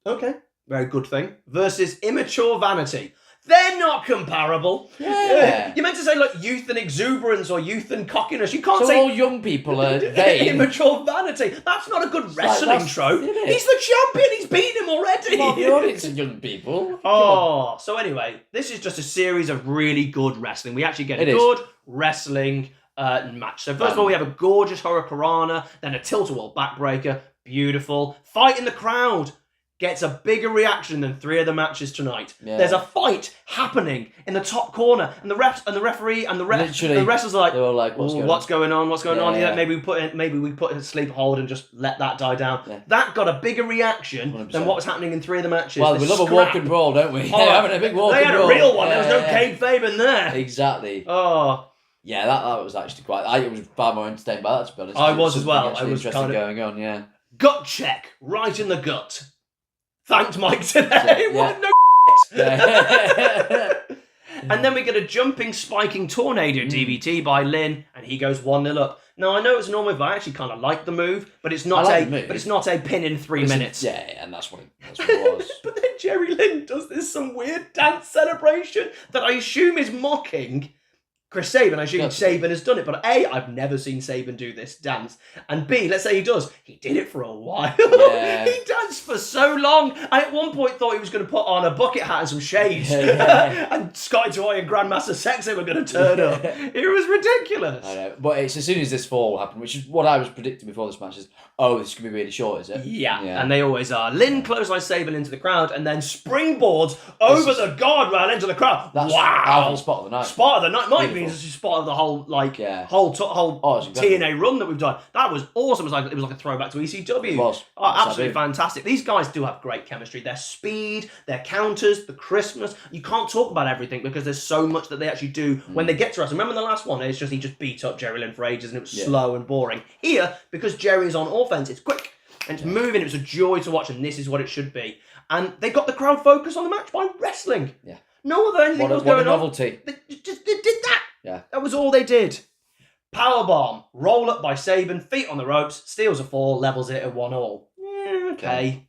Okay, very good thing. Versus immature vanity. They're not comparable. Yeah. You're meant to say, like, youth and exuberance or youth and cockiness. You can't So say all young people are vain. immature vanity. That's not a good wrestling that's- trope. isn't it? He's the champion. He's beaten him already. Well, the audience are young people. Oh, so anyway, this is just a series of really good wrestling. We actually get a good wrestling match. So first of all, we have a gorgeous Hurricanrana, then a tilt-a-wall backbreaker. Beautiful. Fight in the crowd. Gets a bigger reaction than 3 of the matches tonight. Yeah. There's a fight happening in the top corner, and the refs and the referee and the wrestlers are like, they were like, what's going on? What's going on? Yeah, maybe we put in a sleep hold and just let that die down. Yeah. That got a bigger reaction 100%. Than what was happening in 3 of the matches. Well, we love a walk and brawl, don't we? Oh, having a big walk and brawl. They had a real one. There was no kayfabe in there. Exactly. Oh. Yeah, that was actually I was far more entertained by that, to be honest. I was as well. I was interesting going on, yeah. Gut check, right in the gut. Thanked Mike today. Yeah. No And then we get a jumping, spiking tornado DVT by Lynn, and he goes 1-0 up. Now I know it's a normal move, I actually kind of like the move, but it's not a pin in 3 minutes. Yeah, and that's what it was. But then Jerry Lynn does some weird dance celebration that I assume is mocking Chris Sabin. I assume Sabin has done it, but A, I've never seen Sabin do this dance, and B, let's say he does. He did it for a while. Yeah. He danced for so long. I at one point thought he was going to put on a bucket hat and some shades, and Scotty Toy and Grandmaster Sexy were going to turn up. It was ridiculous. I know, but it's as soon as this fall happened, which is what I was predicting before this match, is this is going to be really short, is it? Yeah, and they always are. Lynn clothesline Sabin into the crowd, and then springboards over the guardrail into the crowd. That's wow! Spot of the night. Spot of the night might be just spot of the whole whole TNA run that we've done. That was awesome. It was like a throwback to ECW. It was. Absolutely fantastic. These guys do have great chemistry. Their speed, their counters, the crispness. You can't talk about everything because there's so much that they actually do when they get to us. Remember the last one? He just beat up Jerry Lynn for ages and it was slow and boring. Here, because Jerry is on offense, it's quick and it's moving. It was a joy to watch, and this is what it should be. And they got the crowd focused on the match by wrestling. Yeah. No other anything was going on. What a novelty. They did that. Yeah. That was all they did. Powerbomb. Roll up by Sabin. Feet on the ropes. Steals a fall. Levels it at 1-1. Okay.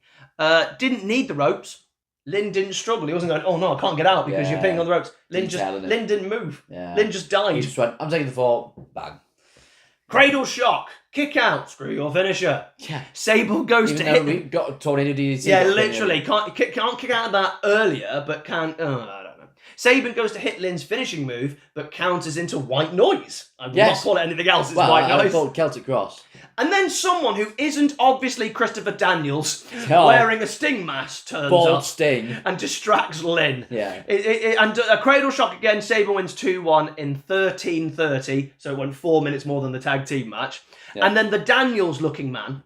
Didn't need the ropes. Lynn didn't struggle. He wasn't going, oh no, I can't get out because you're pinning on the ropes. Lynn didn't move. Yeah. Lynn just died. He just went, I'm taking the fall. Bang. Cradle shock. Kick out. Screw your finisher. Yeah. Sable goes to hit. We got a tornado DDT. Yeah, literally. Can't kick out of that earlier, but can. I don't know. Sabin goes to hit Lynn's finishing move, but counters into white noise. I will not call it anything else. It's white noise. I call it Celtic Cross. And then someone who isn't obviously Christopher Daniels wearing a Sting mask turns up Sting and distracts Lynn. Yeah. And a cradle shock again. Sabin wins 2-1 in 13:30, so it went 4 minutes more than the tag team match. Yeah. And then the Daniels-looking man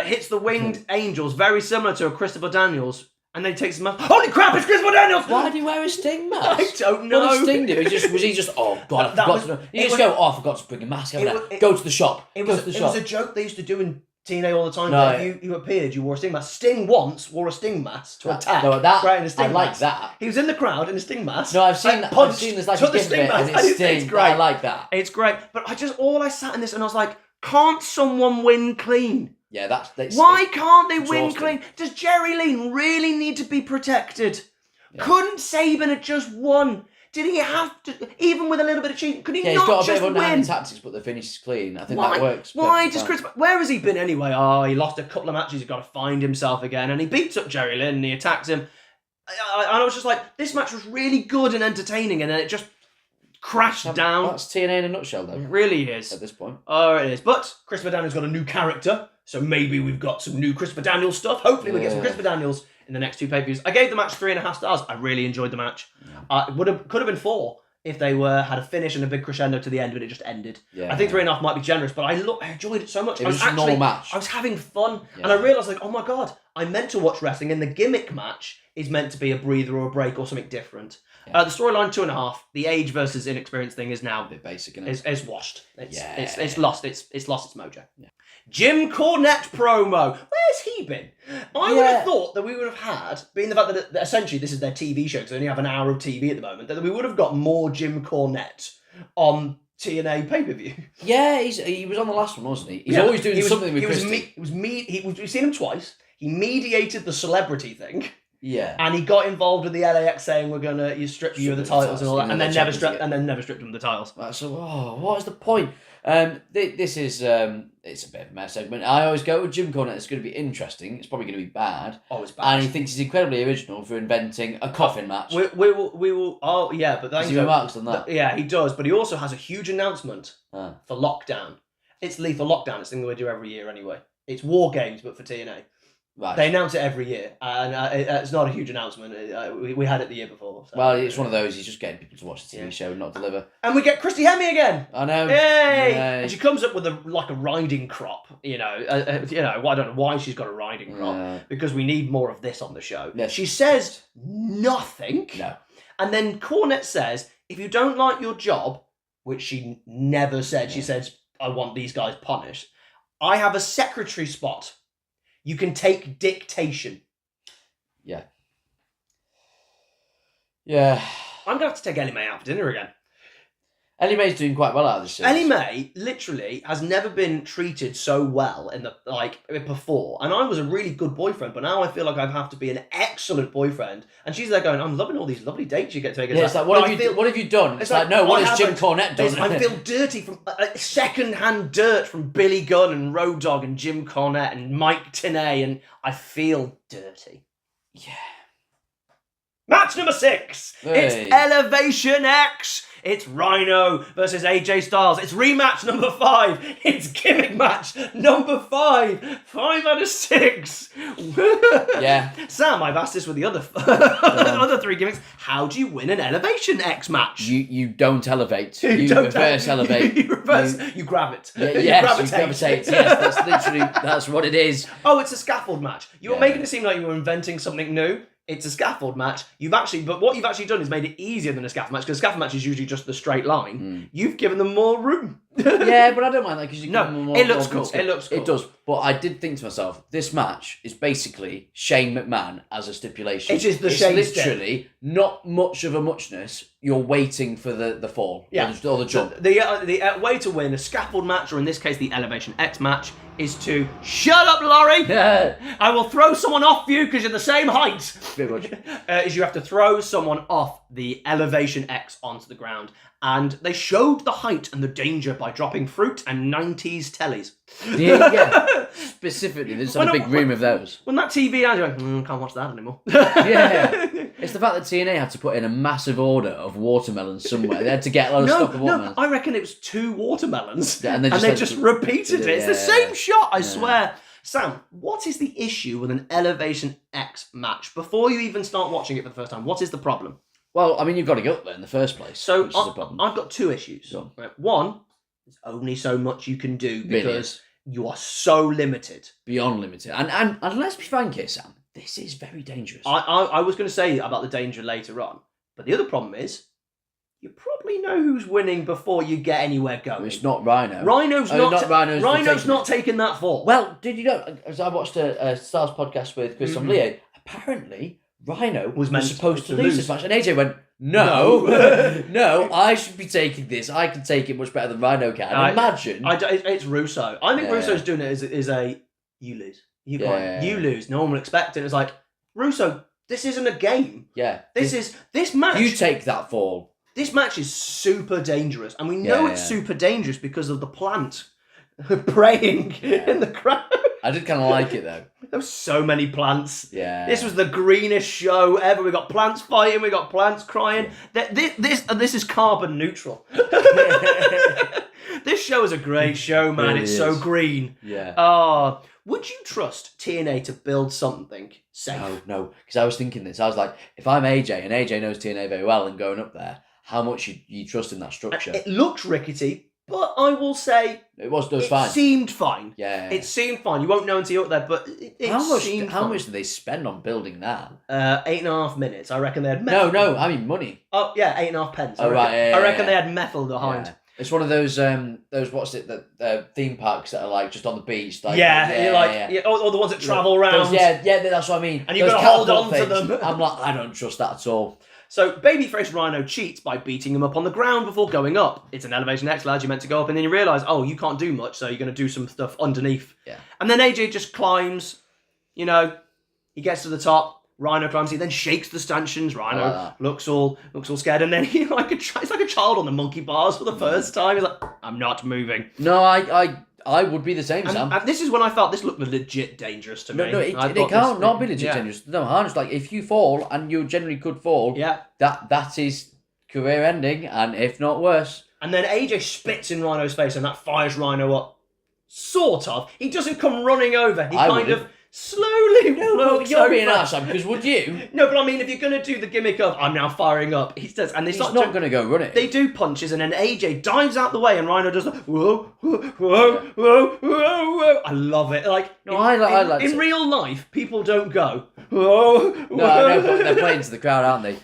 hits the winged angels, very similar to a Christopher Daniels. And then he takes his mask. Holy crap, it's Christopher Daniels! Why did he wear a Sting mask? I don't know. What did Sting do? Was he just, oh God, I forgot to bring a mask. Go to the shop. It was a joke they used to do in TNA all the time. No, if you appeared, you wore a Sting mask. Sting once wore a Sting mask to attack. No, I like that. He was in the crowd in a Sting mask. No, I've seen this like a Sting mask. It's great. I like that. It's great. But I sat in this and I was like, can't someone win clean? Yeah, that's why can't they win clean? Does Jerry Lynn really need to be protected? Yeah. Couldn't Sabin have just won? Did he have to, even with a little bit of cheating? Could he not just win? He's got a bit of underhand tactics, but the finish is clean. I think that works. Why does Chris? Where has he been anyway? Oh, he lost a couple of matches. He's got to find himself again, and he beats up Jerry Lynn and he attacks him. I was just like, this match was really good and entertaining, and then it just crashed down. That's TNA in a nutshell, though. It really is at this point. Oh, it is. But Christopher Daniels got a new character. So maybe we've got some new Christopher Daniels stuff. Hopefully we get some Christopher Daniels in the next 2 pay-per-views. I gave the match 3.5 stars. I really enjoyed the match. It could have been 4 if they had a finish and a big crescendo to the end, but it just ended. Yeah. I think 3.5 might be generous, but I enjoyed it so much. It was a normal match. I was having fun, and I realised, like, oh my God, I meant to watch wrestling, and the gimmick match is meant to be a breather or a break or something different. Yeah. The storyline 2.5, the age versus inexperience thing is now a bit basic, and it's washed. It's lost. It's lost its mojo. Yeah. Jim Cornette promo. Where's he been? I would have thought that we would have had, being the fact that essentially this is their TV show, because they only have an hour of TV at the moment, that we would have got more Jim Cornette on TNA pay-per-view. Yeah, he was on the last one, wasn't he? He's always doing something with Christy. We've seen him twice. He mediated the celebrity thing. Yeah. And he got involved with the LAX saying you strip you of the titles and all that, and then never stripped him of the titles. So, what is the point? This is it's a bit of a mess segment. I always go with Jim Cornette. It's going to be interesting. It's probably going to be bad. Oh, it's bad. And he thinks he's incredibly original for inventing a coffin match. We will. Oh yeah, but Has he remarks on that? Yeah, he does. But he also has a huge announcement for Lockdown. It's Lethal Lockdown. It's the thing we do every year anyway. It's War Games, but for TNA. Right. They announce it every year, and it's not a huge announcement. We had it the year before. So. Well, it's one of those. He's just getting people to watch the TV show and not deliver. And we get Christy Hemme again. I know. Yay! Yay. And she comes up with a riding crop. I don't know why she's got a riding crop because we need more of this on the show. Yes. She says nothing. No. And then Cornette says, "If you don't like your job," which she never said. She says, "I want these guys punished. I have a secretary spot. You can take dictation." Yeah. Yeah. I'm going to have to take Ellie Mae out for dinner again. Ellie Mae's doing quite well out of this series. Ellie Mae literally has never been treated so well before. And I was a really good boyfriend, but now I feel like I have to be an excellent boyfriend. And she's there going, "I'm loving all these lovely dates you get to take." Yeah, it's like, what have you done? It's like, no, what has Jim Cornette done? I feel dirty from second-hand dirt from Billy Gunn and Road Dogg and Jim Cornette and Mike Tenay, and I feel dirty. Yeah. Match number 6. Hey. It's Elevation X. It's Rhino versus AJ Styles. It's rematch number 5. It's gimmick match number 5. 5 out of 6. Yeah. Sam, I've asked this with the other 3 gimmicks. How do you win an Elevation X match? You don't elevate. You reverse elevate. You grab it. Yes, you gravitate. Yes, that's what it is. Oh, it's a scaffold match. You were making it seem like you were inventing something new. It's a scaffold match. But what you've actually done is made it easier than a scaffold match, because a scaffold match is usually just the straight line. You've given them more room. Yeah, but I don't mind that because it looks cool. It looks cool. It does. But I did think to myself, this match is basically Shane McMahon as a stipulation. It is the Shane literally not much of a muchness. You're waiting for the fall, or the jump. The way to win a scaffold match, or in this case the Elevation X match, is to shut up, Laurie. I will throw someone off you because you're the same height. Pretty much. Is you have to throw someone off the Elevation X onto the ground. And they showed the height and the danger by dropping fruit and 90s tellies. Yeah. Specifically, there's a big room of those. When that TV ad, you're like, can't watch that anymore. Yeah. It's the fact that TNA had to put in a massive order of watermelons somewhere. They had to get a lot of stock of watermelons. I reckon it was 2 watermelons. Yeah, and they just repeated it. It's the same shot, I swear. Sam, what is the issue with an Elevation X match? Before you even start watching it for the first time, what is the problem? Well, I mean, you've got to get up there in the first place. So which is a problem. I've got 2 issues. Right. One, there's only so much you can do because you are so limited. Beyond limited. And let's be frank here, Sam, this is very dangerous. I was going to say about the danger later on, but the other problem is you probably know who's winning before you get anywhere going. It's not Rhino. Rhino's not taking that fall. Well, did you know, as I watched a Stars podcast with Chris Somblier, apparently Rhino was supposed to lose this match. And AJ went, no, I should be taking this. I can take it much better than Rhino can. Imagine. It's Russo. I think Russo's doing it as a, you lose. You lose. No one will expect it. It's like, Russo, this isn't a game. Yeah. This match. You take that fall. This match is super dangerous. And we know it's super dangerous because of the plant praying in the crowd. I did kind of like it though. There were so many plants. Yeah. This was the greenest show ever. We got plants fighting. We got plants crying. This is carbon neutral. This show is a great show, man. Really it's so green. Yeah. Would you trust TNA to build something safe? No. Because I was thinking this. I was like, if I'm AJ and AJ knows TNA very well and going up there, how much you trust in that structure? It looks rickety. But I will say it was fine. It seemed fine. Yeah. It seemed fine. You won't know until you're up there, but how much did they spend on building that? 8.5 minutes. I reckon they had metal. No, I mean money. Oh yeah, 8.5 pence. I reckon they had metal behind. Yeah. It's one of those the theme parks that are like just on the beach. Like, or the ones that travel around. That's what I mean. And you've got to hold on to them. I'm like, I don't trust that at all. So, babyface Rhino cheats by beating him up on the ground before going up. It's an Elevation X, lads. You're meant to go up, and then you realise, you can't do much, so you're going to do some stuff underneath. Yeah. And then AJ just climbs, he gets to the top, Rhino climbs. He then shakes the stanchions. Rhino looks all scared, and then he it's like a child on the monkey bars for the first time. He's like, I'm not moving. No, I would be the same, Sam. And this is when I felt this looked legit dangerous to me. No, it can't not be legit dangerous. No, harness. Like if you fall, and you generally could fall, that is career ending, and if not worse. And then AJ spits in Rhino's face, and that fires Rhino up. Sort of. He doesn't come running over. He kind of slowly walks you're over. being arsed, Sam, because would you? No, but I mean, if you're going to do the gimmick of, I'm now firing up, he says, and he's not going to go run it. They do punches, and then AJ dives out the way, and Rhino does the, whoa, whoa, whoa, whoa, whoa, whoa. I love it. Like, in real life, people don't go, whoa, whoa. No, but they're playing to the crowd, aren't they?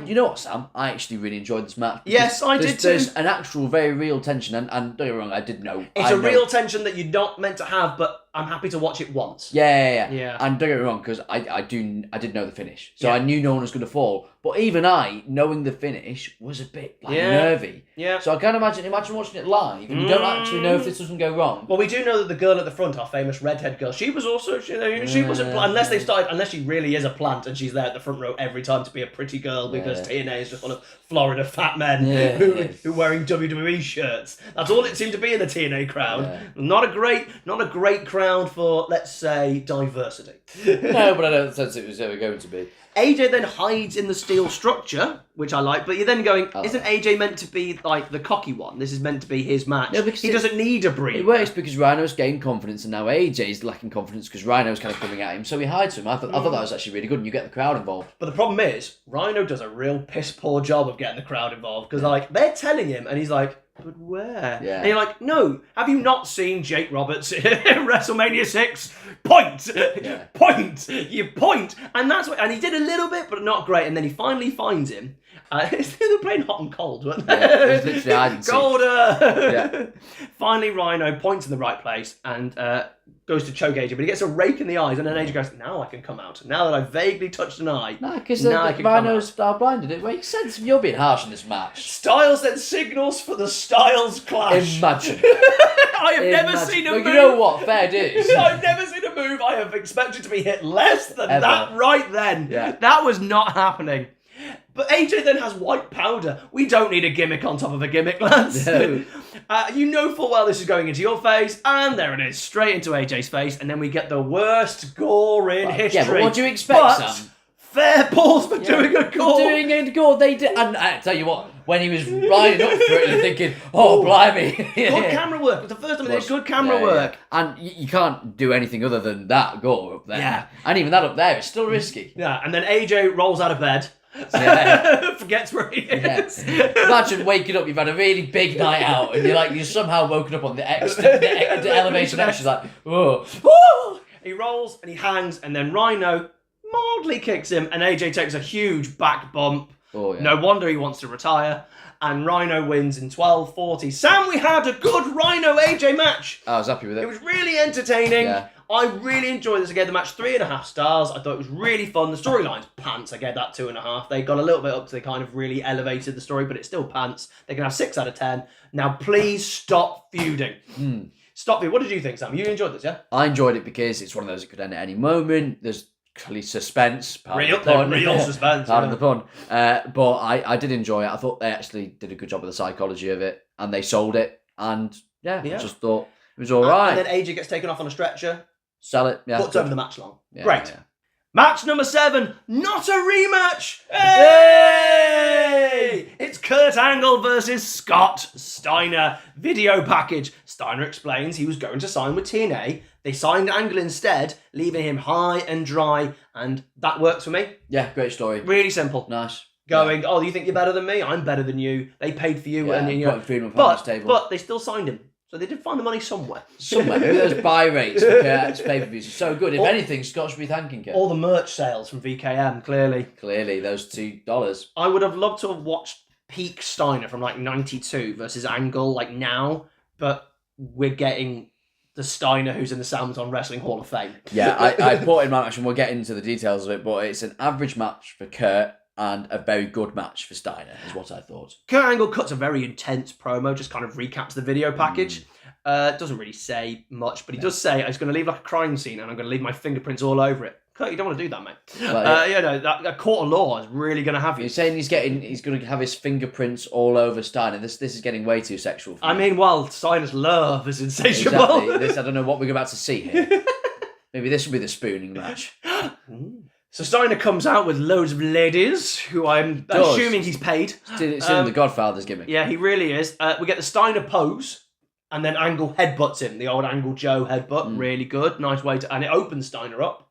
You know what, Sam? I actually really enjoyed this match. Yes, I did too. There's an actual, very real tension, and don't get me wrong, I did know. It's real tension that you're not meant to have, but I'm happy to watch it once. Yeah. And don't get me wrong, because I did know the finish, so I knew no one was going to fall. But even I, knowing the finish, was a bit nervy. Yeah. So I can't imagine watching it live, and you don't actually know if this doesn't go wrong. Well, we do know that the girl at the front, our famous redhead girl, she was also she wasn't unless she really is a plant and she's there at the front row every time to be a pretty girl because TNA is just full of Florida fat men who are wearing WWE shirts. That's all it seemed to be in the TNA crowd. Yeah. Not a great crowd for, let's say, diversity. No, but I don't sense it was ever going to be. AJ then hides in the steel structure, which I like, but you're then going, isn't AJ meant to be like the cocky one? This is meant to be his match. No, because he doesn't need a breather. It works because Rhino's gained confidence, and now AJ's lacking confidence because Rhino's kind of coming at him, so he hides him. I thought that was actually really good, and you get the crowd involved. But the problem is, Rhino does a real piss poor job of getting the crowd involved, because like they're telling him, and he's like, but where? Yeah. And you're like, no, have you not seen Jake Roberts in WrestleMania 6? Point! Yeah. Point! You point! And that's what, and he did a little bit, but not great, and then he finally finds him. They were playing hot and cold, weren't they? Yeah, it was literally hide and seek. Colder! Yeah. Finally, Rhino points in the right place and goes to choke AJ, but he gets a rake in the eyes, and then AJ goes, now I can come out. Now that I've vaguely touched an eye, no, because Rhino's star blinded. It makes sense. You're being harsh in this match. Styles then signals for the Styles clash. Imagine. I have never seen a move. You know what? Fair dues. I've never seen a move I have expected to be hit less than that right then. Yeah. That was not happening. But AJ then has white powder. We don't need a gimmick on top of a gimmick, lads. No. You know full well this is going into your face, and there it is, straight into AJ's face, and then we get the worst gore in history. Yeah, but what do you expect, Sam? Fair balls for doing a gore. Doing a gore, they did. And I tell you what, when he was riding up for it and thinking, oh, blimey. Good camera work. It was the first time they did good camera work. And you can't do anything other than that gore up there. Yeah. And even that up there is still risky. Yeah, and then AJ rolls out of bed. Forgets where he is. Yeah. Imagine waking up, you've had a really big night out, and you're somehow woken up on the elevation X. She's like, whoa. He rolls and he hangs, and then Rhino mildly kicks him, and AJ takes a huge back bump. Oh, yeah. No wonder he wants to retire. And Rhino wins in 12:40. Sam, we had a good Rhino AJ match. I was happy with it. It was really entertaining. Yeah. I really enjoyed this. I gave the match 3.5 stars. I thought it was really fun. The storyline's pants. I gave that 2.5. They got a little bit up to, they kind of really elevated the story, but it's still pants. They can have 6 out of 10. Now, please stop feuding. Stop feuding. What did you think, Sam? You enjoyed this, yeah? I enjoyed it because it's one of those that could end at any moment. There's clearly suspense. Real suspense. Pardon the pun. But I did enjoy it. I thought they actually did a good job of the psychology of it, and they sold it. And I just thought it was all right. And then AJ gets taken off on a stretcher. Sell it. Yeah. Puts over the match long. Yeah, great. Yeah. Match number 7, not a rematch. Hey! It's Kurt Angle versus Scott Steiner. Video package. Steiner explains he was going to sign with TNA. They signed Angle instead, leaving him high and dry, and that works for me. Yeah, great story. Really simple. Nice. Going, oh, you think you're better than me? I'm better than you. They paid for you, and you know, but they still signed him. So they did find the money somewhere. Maybe those buy rates for Kurt's pay-per-views are so good. If anything, Scott should be thanking Kurt. All the merch sales from VKM, clearly. Clearly, those $2. I would have loved to have watched peak Steiner from like 92 versus Angle like now, but we're getting the Steiner who's in the Samson Wrestling Hall of Fame. Yeah, I put in my match, and we'll get into the details of it, but it's an average match for Kurt and a very good match for Steiner, is what I thought. Kurt Angle cuts a very intense promo, just kind of recaps the video package. Doesn't really say much, but he does say, it's going to leave like a crime scene, and I'm going to leave my fingerprints all over it. Kurt, you don't want to do that, mate. Well, that court of law is really going to have you. You're saying he's going to have his fingerprints all over Steiner. This is getting way too sexual for me. I mean, well, Steiner's love is insatiable. Exactly. I don't know what we're about to see here. Maybe this will be the spooning match. So Steiner comes out with loads of ladies, who I'm assuming he's paid. It's in the Godfather's gimmick. Yeah, he really is. We get the Steiner pose, and then Angle headbutts him. The old Angle Joe headbutt, really good. Nice way to... And it opens Steiner up.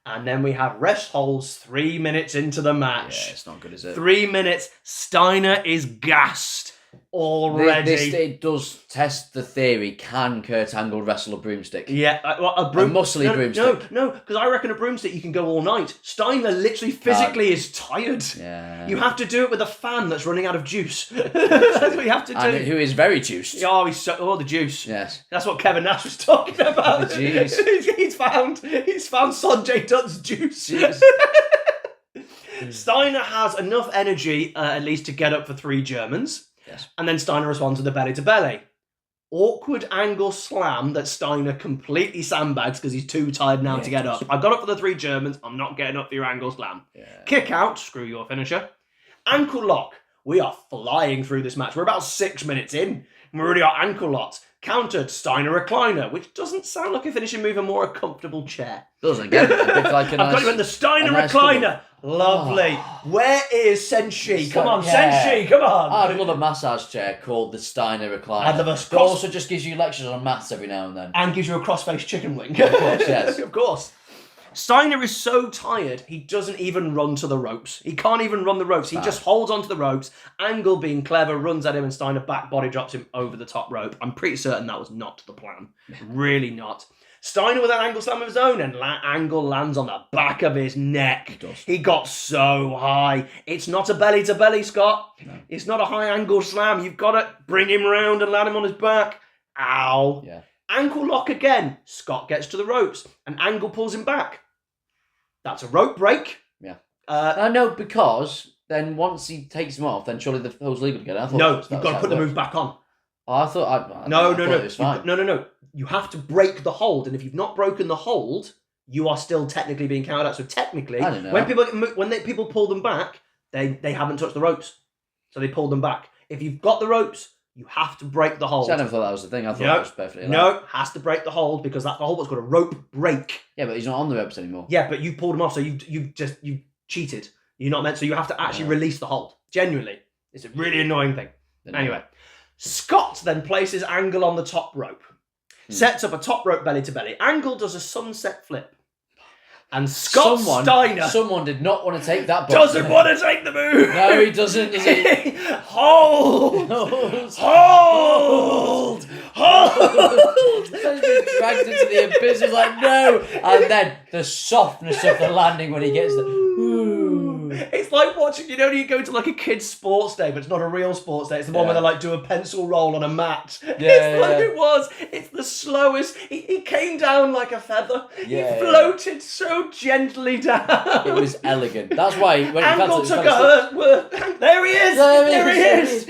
And then we have rest holds 3 minutes into the match. Yeah, it's not good, is it? 3 minutes. Steiner is gassed already. It does test the theory, can Kurt Angle wrestle a broomstick? Yeah, a muscly broomstick. No, because I reckon a broomstick you can go all night. Steiner literally physically is tired. Yeah. You have to do it with a fan that's running out of juice. That's what you have to do. And who is very juiced. Oh, the juice. Yes. That's what Kevin Nash was talking about. The juice. he's found Sanjay Dutt's juice. Steiner has enough energy, at least, to get up for 3 Germans. Yes. And then Steiner responds with a belly-to-belly. Awkward angle slam that Steiner completely sandbags because he's too tired now to get up. I got up for the 3 Germans. I'm not getting up for your angle slam. Yeah. Kick out. Screw your finisher. Ankle lock. We are flying through this match. We're about 6 minutes in. We already are ankle locked. Countered Steiner recliner, which doesn't sound like a finishing move, a more a comfortable chair. Doesn't again. A bit like I've got you in the Steiner recliner. Lovely. Oh. Where is Senshi? Come on, Senshi, come on. I'd love a massage chair called the Steiner recliner. I'd love a It also just gives you lectures on maths every now and then. And gives you a cross-faced chicken wing. Of course, yes. Of course. Steiner is so tired, he doesn't even run to the ropes. He can't even run the ropes. He just holds onto the ropes. Angle, being clever, runs at him and Steiner back body drops him over the top rope. I'm pretty certain that was not the plan. Really not. Steiner with an angle slam of his own, and Angle lands on the back of his neck. He got so high. It's not a belly-to-belly, Scott. No. It's not a high angle slam. You've got to bring him round and land him on his back. Ow. Yeah. Ankle lock again. Scott gets to the ropes, and Angle pulls him back. That's a rope break. Yeah. No, because then once he takes him off, then surely the hole's legal again. No, you've got to put the move back on. Oh, I thought No. It was fine. No. You have to break the hold, and if you've not broken the hold, you are still technically being counted out. So technically, I don't know. when people pull them back, they haven't touched the ropes, so they pull them back. If you've got the ropes, you have to break the hold. See, I never thought that was the thing. I thought that was perfectly allowed. No, has to break the hold because that's the hold what's called a rope break. Yeah, but he's not on the ropes anymore. Yeah, but you pulled him off, so you cheated. You're not meant, so you have to actually release the hold. Genuinely, it's a really annoying thing. Anyway, Scott then places Angle on the top rope, sets up a top rope belly to belly. Angle does a sunset flip. And Someone did not want to take that. Doesn't want to take the move. No, he doesn't. Does he? Hold. He's been dragged into the abyss. He's like, no. And then the softness of the landing when he gets the. It's like watching, you know, you go to like a kid's sports day, but it's not a real sports day. It's the one where they like do a pencil roll on a mat. It was. It's the slowest. He came down like a feather. Yeah, he floated so gently down. It was elegant. That's why when Angle took a there he is. There he is.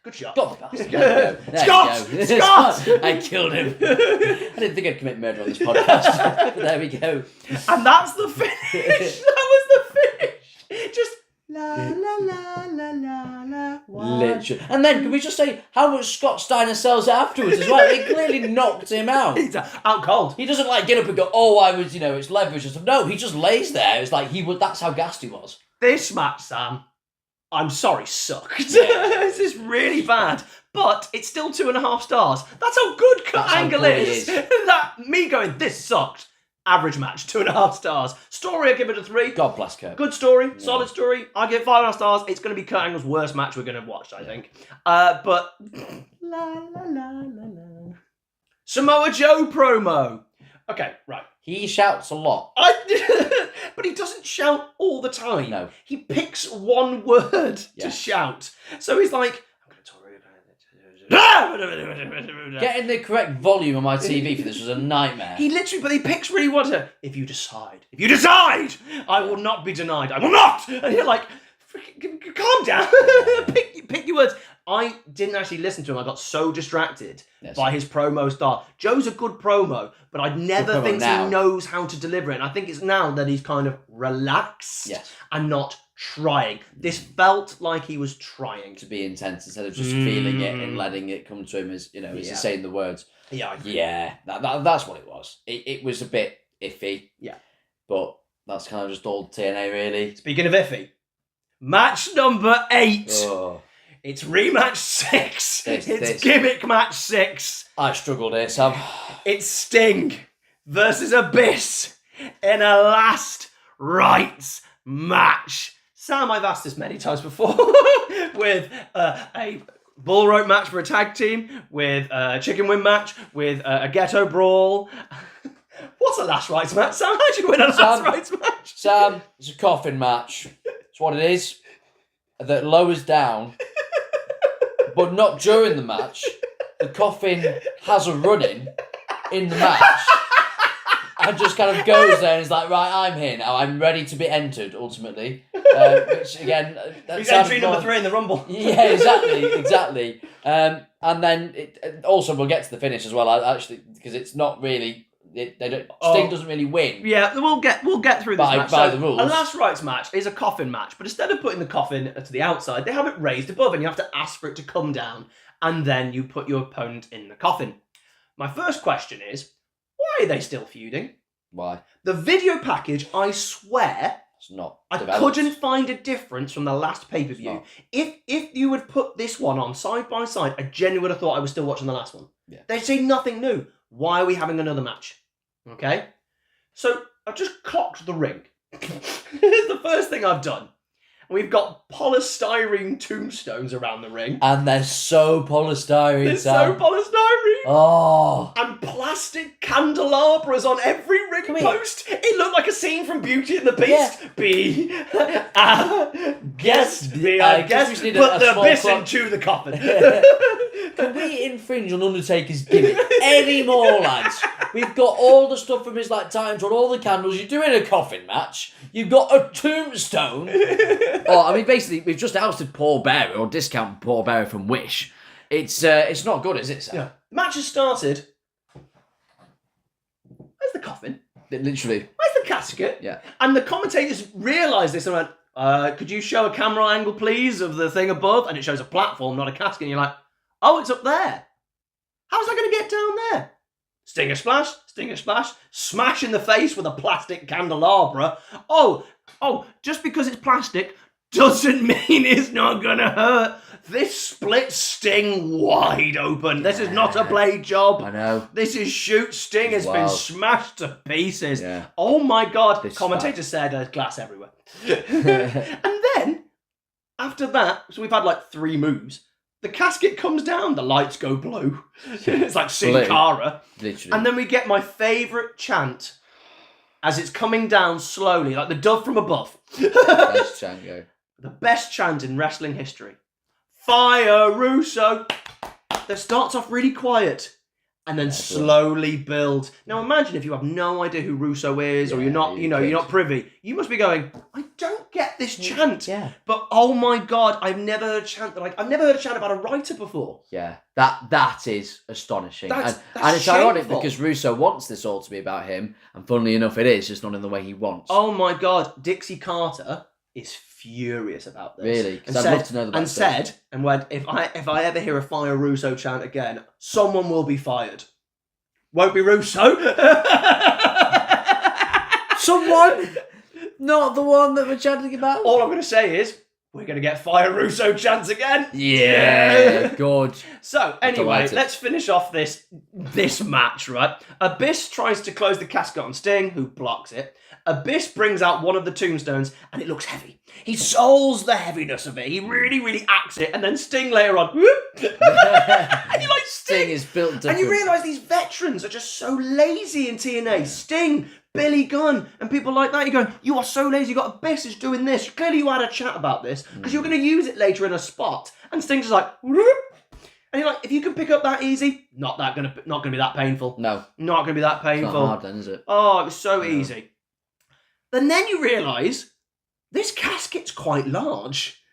Good shot. Scott! I killed him. I didn't think I'd commit murder on this podcast. But there we go. And that's the finish. That was the finish. Just la la la la la la. Literally. And then can we just say how much Scott Steiner sells afterwards as well? He clearly knocked him out. He's out cold. He doesn't like get up and go, oh, I was, it's leverage and stuff. No, he just lays there. It's like that's how gassed he was. This match, Sam, I'm sorry, sucked. This is really bad. But it's still 2.5 stars. That's how good Kurt Angle is. That me going, this sucked. Average match, 2.5 stars. Story, I give it a 3. God bless Kurt. Good story, solid story. I give 5.5 stars. It's going to be Kurt Angle's worst match we're going to watch, I think. But la la la la la. Samoa Joe promo. Okay, right. He shouts a lot. But he doesn't shout all the time. No. He picks one word to shout. So he's like, I'm going to talk about getting the correct volume on my TV for this was a nightmare. But he picks really what to. If you decide, I will not be denied. I will not. And you're like, calm down. pick your words. I didn't actually listen to him. I got so distracted Yes. by his promo style. Joe's a good promo, but I never think now. he knows how to deliver it. And I think it's now that he's kind of relaxed Yes. and not trying. This felt like he was trying. To be intense instead of just feeling it and letting it come to him as, you know, as he's saying the words. Yeah. Yeah, that's what it was. It was a bit iffy. Yeah. But that's kind of just all TNA, really. Speaking of iffy, match number 8. Oh, It's rematch 6. It's this. gimmick match 6. I struggled here, Sam. It's Sting versus Abyss in a last rights match. Sam, I've asked this many times before with a bull rope match for a tag team, with a chicken win match, with a ghetto brawl. What's a last rights match, Sam? How do you win a last rights match? Sam, it's a coffin match. It's what it is. That lowers down, but not during the match. The coffin has a run-in in the match. And just kind of goes there and is like, right, I'm here now. I'm ready to be entered, ultimately. Which, again... He's entry number 3 in the Rumble. Yeah, exactly. And then, also, we'll get to the finish as well, actually, because it's not really... Sting doesn't really win. Yeah, we'll get through this match. By the rules. A last rights match is a coffin match, but instead of putting the coffin to the outside, they have it raised above, and you have to ask for it to come down, and then you put your opponent in the coffin. My first question is, why are they still feuding? Why? The video package, I swear, It's not I developed. couldn't find a difference from the last pay-per-view. If you would put this one on side by side, I genuinely would have thought I was still watching the last one. Yeah. They say nothing new. Why are we having another match? Okay? So, I've just clocked the ring. Here's the first thing I've done. We've got polystyrene tombstones around the ring. And they're so polystyrene, They're Sam. so polystyrene. Oh. And plastic candelabras on every ring post. It looked like a scene from Beauty and the Beast. Yeah. Be a guest. Be a guest. We need Put a the small abyss clock. into the coffin. Can we infringe on Undertaker's gimmick anymore, lads? We've got all the stuff from his Titans Run, all the candles. You're doing a coffin match. You've got a tombstone. Oh, I mean, basically, we've just ousted Paul Bearer, or discount Paul Bearer from Wish. It's not good, is it, Sam? Yeah. Match has started. Where's the coffin? Literally. Where's the casket? Yeah. And the commentators realised this and went, could you show a camera angle, please, of the thing above? And it shows a platform, not a casket. And you're like, oh, it's up there. How's that going to get down there? Stinger splash, smash in the face with a plastic candelabra. Oh, just because it's plastic doesn't mean it's not going to hurt. This split Sting wide open. This is not a blade job. I know. This is shoot. Sting has been Wow. smashed to pieces. Yeah. Oh my God. This Commentator said there's glass everywhere. And then, after that, so we've had 3 moves. The casket comes down, the lights go blue. It's like Sin Cara. Literally. And then we get my favourite chant as it's coming down slowly, like the dove from above. Best chant go. The best chant in wrestling history. Fire Russo. That starts off really quiet and then slowly builds. Now imagine if you have no idea who Russo is, or you're not, you're not privy. You must be going, I don't get this chant. Yeah. But oh my God, I've never heard a chant I've never heard a chant about a writer before. Yeah. That is astonishing. That's and it's ironic shameful. because Russo wants this all to be about him, and funnily enough it is, just not in the way he wants. Oh my God, Dixie Carter is furious about this. Really? Because I'd love to know the And backstory. said, and went, if I ever hear a Fire Russo chant again, someone will be fired. Won't be Russo. Someone? Not the one that we're chatting about? All I'm going to say is, we're going to get Fire Russo chants again. Yeah, good. So, anyway, delighted. let's finish off this match, right? Abyss tries to close the casket on Sting, who blocks it. Abyss brings out one of the tombstones, and it looks heavy. He souls the heaviness of it. He really, really acts it, and then Sting later on, whoop, and you're like, Sting is built different. And you realise these veterans are just so lazy in TNA. Sting, Billy Gunn, and people like that. You're going, you are so lazy. You got Abyss is doing this. Clearly you had a chat about this, because you're going to use it later in a spot. And Sting's just like, whoop. And you're like, if you can pick up that easy, not gonna be that painful. No. Not going to be that It's painful. not hard then, is it? Oh, it was so easy. And then you realise this casket's quite large,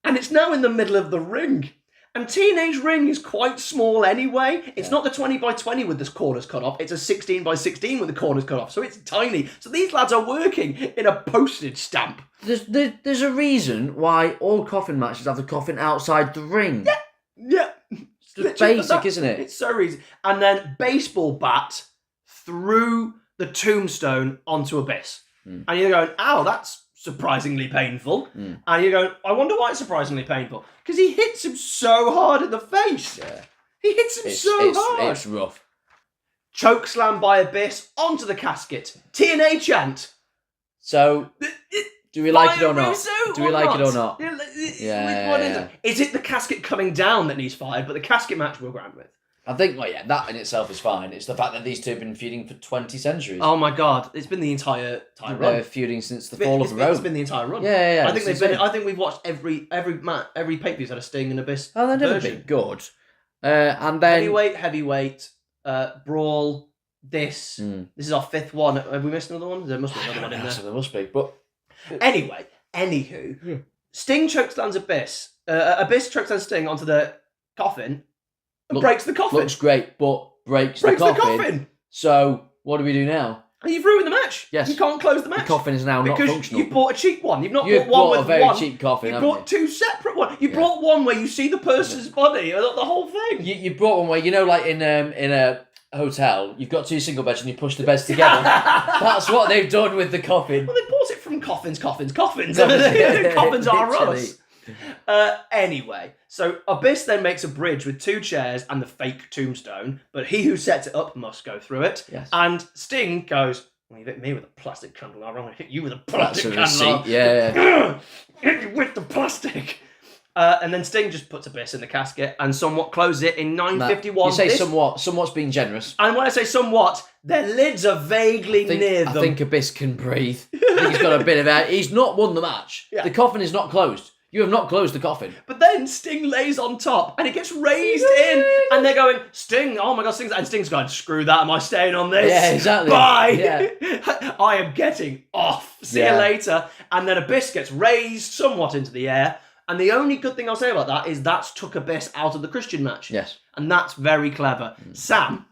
and it's now in the middle of the ring. And TNA's ring is quite small anyway. It's not the 20 by 20 with the corners cut off. It's a 16 by 16 with the corners cut off. So it's tiny. So these lads are working in a postage stamp. There's a reason why all coffin matches have the coffin outside the ring. Yeah. It's just basic, isn't it? It's so easy. And then baseball bat through the tombstone onto Abyss. And you're going, ow, that's surprisingly painful. And you're going, I wonder why it's surprisingly painful. Because he hits him so hard in the face. Yeah. He hits him so hard. It's rough. Choke slam by Abyss onto the casket. TNA chant. So, do we like it or not? Russo Do we like it or not? Yeah. Is it the casket coming down that needs fired, but the casket match we're grand with? I think, that in itself is fine. It's the fact that these two have been feuding for 20 centuries. Oh my god, it's been the entire run. They're feuding since the fall of the Rome. It's been the entire run. Yeah. I think we've watched every pay-per-view's had a Sting and Abyss. Oh, they've never been good. And then Heavyweight, brawl. This is our 5th one. Have we missed another one? There must be another one in there. So there must be. But anyway, Sting chokeslams Abyss. Abyss chokeslams Sting onto the coffin. Breaks the coffin. Looks great, but breaks the coffin. So, what do we do now? You've ruined the match. Yes. You can't close the match. The coffin is now not functional. Because you bought a cheap one. You've not bought one with a very cheap coffin, You bought 2 separate ones. You brought one where you see the person's body, the whole thing. You brought one where, like in a hotel, you've got 2 single beds and you push the beds together. That's what they've done with the coffin. Well, they bought it from coffins. Coffins are us. Anyway, so Abyss then makes a bridge with 2 chairs and the fake tombstone, but he who sets it up must go through it. Yes. And Sting goes, well, you hit me with a plastic candelabra, I'm going to hit you with a plastic candelabra. Yeah. Hit you with the plastic. And then Sting just puts Abyss in the casket and somewhat closes it in 9:51. You say somewhat's being generous. And when I say somewhat, their lids are vaguely near them. I think Abyss can breathe. I think he's got a bit of air. He's not won the match. Yeah. The coffin is not closed. You have not closed the coffin. But then Sting lays on top and it gets raised in and they're going, Sting, oh my god, Sting's going, screw that, am I staying on this? Yeah, exactly. Bye! Yeah. I am getting off. See you later. And then Abyss gets raised somewhat into the air. And the only good thing I'll say about that is that's took Abyss out of the Christian match. Yes. And that's very clever. Sam,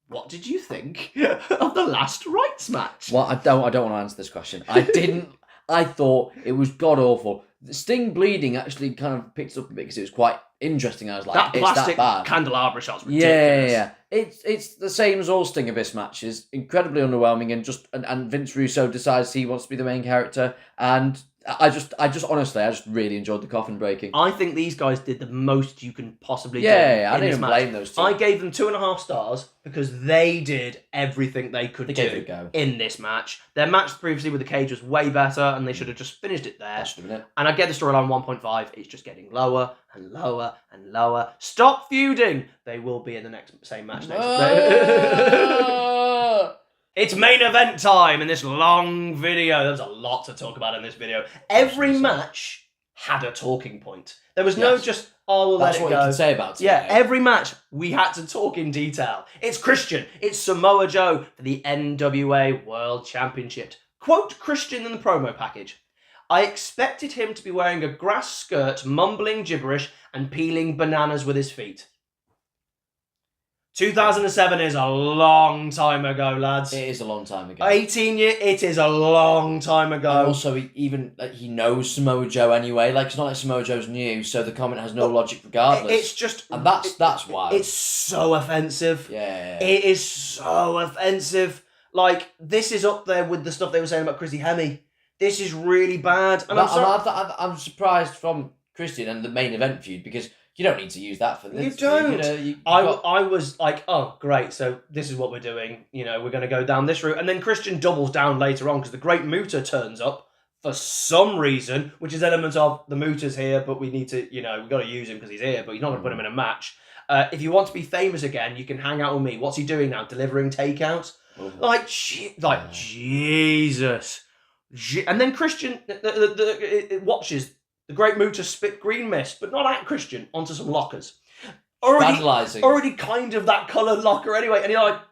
what did you think of the last rights match? Well, I don't want to answer this question. I thought it was god awful. The Sting bleeding actually kind of picked up a bit because it was quite interesting. I was like, that plastic it's that bad. Candelabra shot's ridiculous. Yeah. It's the same as all Sting Abyss matches. Incredibly underwhelming, and Vince Russo decides he wants to be the main character, and I just really enjoyed the coffin breaking. I think these guys did the most you can possibly do. Yeah, I didn't blame those two. I gave them 2.5 stars because they did everything they could do in this match. Their match previously with the cage was way better, and they should have just finished it there. And I get the storyline 1.5. It's just getting lower and lower and lower. Stop feuding. They will be in the same match next. It's main event time in this long video. There's a lot to talk about in this video. Every match had a talking point. There was no just, we'll let it go. That's what you can say about it. Yeah, every match we had to talk in detail. It's Christian. It's Samoa Joe for the NWA World Championship. Quote Christian in the promo package. I expected him to be wearing a grass skirt, mumbling gibberish, and peeling bananas with his feet. 2007 is a long time ago, lads. It is a long time ago. 18 years, it is a long time ago. And also, he knows Samoa Joe anyway. Like, it's not like Samoa Joe's new, so the comment has no logic regardless. It's just... And that's why. It's so offensive. Yeah. It is so offensive. Like, this is up there with the stuff they were saying about Chrissy Hemme. This is really bad. And I'm surprised from Christian and the main event feud, because... You don't need to use that for this. You don't. I was like, oh, great, so this is what we're doing. You know, we're going to go down this route. And then Christian doubles down later on because the Great Muta turns up for some reason, which is elements of the Muta's here, but we need to, we've got to use him because he's here, but you're not going to put him in a match. If you want to be famous again, you can hang out with me. What's he doing now? Delivering takeouts? Mm-hmm. Jesus. And then Christian watches the Great Muta spit green mist, but not at Christian, onto some lockers. Already kind of that coloured locker anyway. And you're like,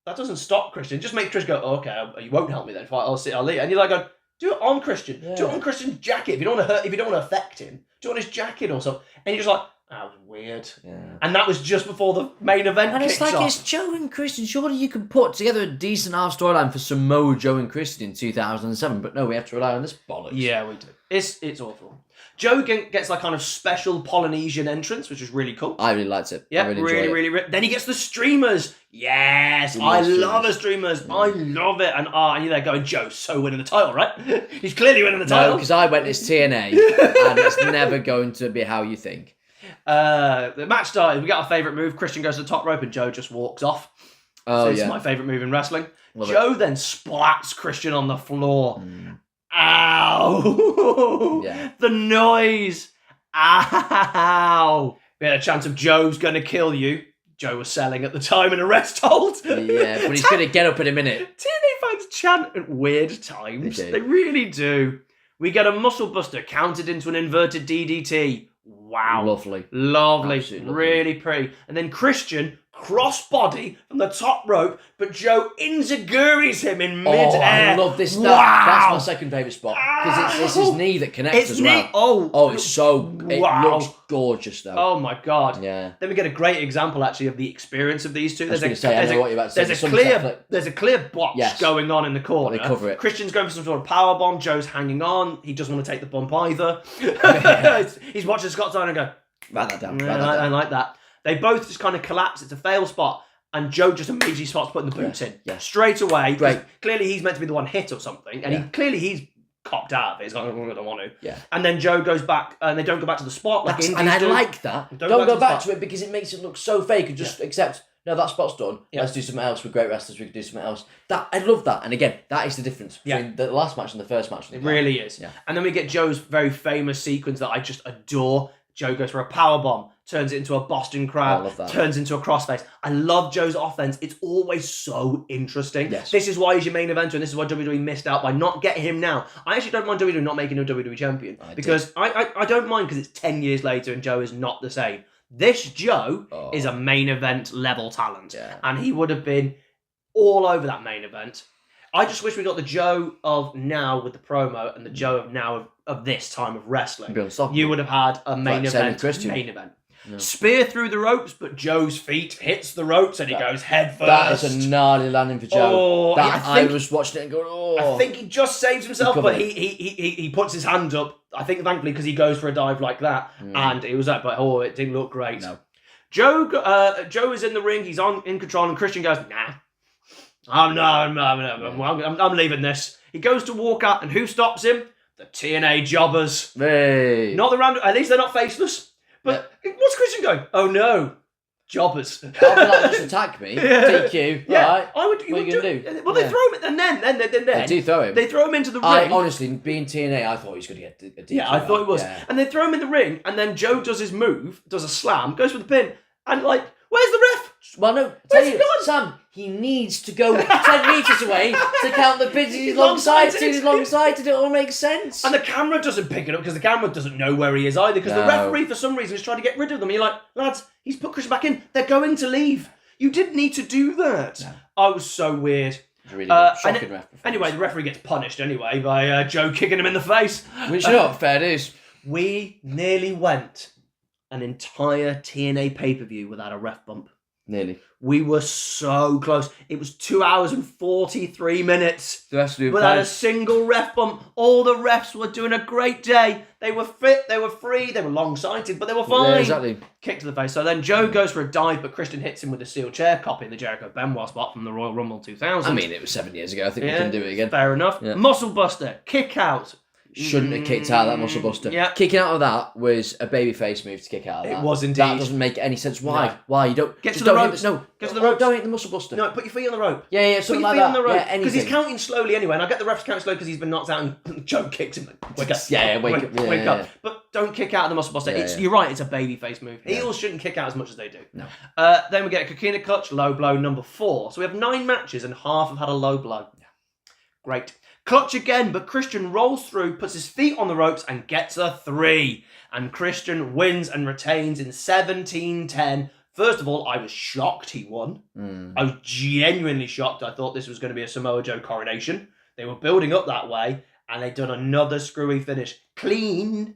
that doesn't stop Christian. Just make Christian go, okay, you won't help me then. I'll leave. And you're like, do it on Christian. Yeah. Do it on Christian's jacket. If you don't want to hurt, if you don't want to affect him, do it on his jacket or something. And you're just like, That was weird. Yeah. And that was just before the main event And it's kicks like, off. it's Joe and Christian. Surely you could put together a decent half storyline for Samoa Joe and Christian in 2007, but no, we have to rely on this bollocks. Yeah, we do. It's awful. Joe gets like kind of special Polynesian entrance, which is really cool. I really liked it. Yeah, I really. Then he gets the streamers. Yes, I love the streamers. Yeah. I love it. And you're there going, Joe's so winning the title, right? He's clearly winning the title. No, because I went as TNA, and it's never going to be how you think. The match started. We got our favourite move. Christian goes to the top rope, and Joe just walks off. Oh, so it's my favourite move in wrestling. Love Joe then splats Christian on the floor. Ow! Yeah. The noise. Ow! We had a chance of Joe's gonna kill you. Joe was selling at the time in a rest hold. Yeah, but he's gonna get up in a minute. TNA fans chant at weird times. They really do. We get a muscle buster counted into an inverted DDT. Wow. Lovely. Absolutely really pretty. And then Christian crossbody from the top rope, but Joe inzaguris him in midair. I love this. Wow. That's my second favourite spot. Because it's his knee that connects as well. It looks gorgeous though. Oh my god. Yeah. Then we get a great example actually of the experience of these two. I know what you're about to say. There's a clear botch going on in the corner. They cover it. Christian's going for some sort of power bomb. Joe's hanging on. He doesn't want to take the bump either. He's watching Scott Steiner and go, write that down. I like that. They both just kind of collapse. It's a fail spot. And Joe just immediately starts putting the boots in. Yeah. Straight away. Great. Clearly he's meant to be the one hit or something. And he's copped out of it. He's like, I don't want to. Yeah. And then Joe goes back and they don't go back to the spot. And I like that. Don't go back to it because it makes it look so fake and just accept, no, that spot's done. Yeah. Let's do something else. We're great wrestlers. We can do something else. I love that. And again, that is the difference between the last match and the first match. It really is. Yeah. And then we get Joe's very famous sequence that I just adore. Joe goes for a powerbomb, turns it into a Boston Crab, turns into a crossface. I love Joe's offense. It's always so interesting. Yes. This is why he's your main eventer, and this is why WWE missed out by not getting him now. I actually don't mind WWE not making him a WWE champion. I don't mind because it's 10 years later and Joe is not the same. This Joe is a main event level talent. Yeah. And he would have been all over that main event. I just wish we got the Joe of now with the promo and the Joe of now of this time of wrestling. You would have had a main event. No. Spear through the ropes, but Joe's feet hits the ropes and he goes head first. That is a gnarly landing for Joe. I was watching it and going, I think he just saves himself, but he puts his hand up. I think thankfully because he goes for a dive like that, and it was that. But it didn't look great. No. Joe is in the ring. He's in control, and Christian goes, nah. I'm leaving this. He goes to walk out, and who stops him? The TNA jobbers. Hey. Not the random. At least they're not faceless. But what's Christian going? Oh no, jobbers. Just attack me. DQ. Yeah, right. I would. What are you gonna do? Well, they throw him, and then they do throw him. They throw him into the ring. I honestly, being TNA, I thought he was going to get a DQ. Yeah, I thought he was. Yeah. And they throw him in the ring, and then Joe does his move, does a slam, goes for the pin, and where's the ref? Well, no, tell you, Sam, he needs to go 10 metres away to count the pins. He's long-sighted. It all makes sense. And the camera doesn't pick it up because the camera doesn't know where he is either because the referee, for some reason, is trying to get rid of them. And you're like, lads, he's put Christian back in. They're going to leave. You didn't need to do that. No. I was so weird. It was really good. Shocking ref. Anyway, the referee gets punished anyway by Joe kicking him in the face. Which, fair dues. We nearly went an entire TNA pay-per-view without a ref bump. Nearly. We were so close. It was 2 hours and 43 minutes without a single ref bump. All the refs were doing a great day. They were fit, they were free, they were long-sighted, but they were fine. Yeah, exactly. Kick to the face. So then Joe goes for a dive, but Christian hits him with a steel chair, copying the Jericho Benoit spot from the Royal Rumble 2000. I mean, it was 7 years ago. I think we can do it again. Fair enough. Yeah. Muscle Buster, kick out. Shouldn't have kicked out of that muscle buster. Yeah. Kicking out of that was a babyface move to kick out of that. It was indeed. That doesn't make any sense. Why? No. Why? You don't get to the ropes. Get to the ropes. Don't hit the muscle buster. No, put your feet on the rope. Yeah, something like that. Put your feet on the rope. Yeah, because he's counting slowly anyway, and I get the refs count slow because he's been knocked out and Joe kicks him. Wake up. Wake up. But don't kick out of the muscle buster. You're right, it's a babyface move. Heels shouldn't kick out as much as they do. No. Then we get a coquina clutch, low blow number 4. So we have 9 matches and half have had a low blow. Yeah. Great. Clutch again, but Christian rolls through, puts his feet on the ropes, and gets a 3. And Christian wins and retains in 17-10. First of all, I was shocked he won. I was genuinely shocked. I thought this was going to be a Samoa Joe coronation. They were building up that way, and they'd done another screwy finish. Clean.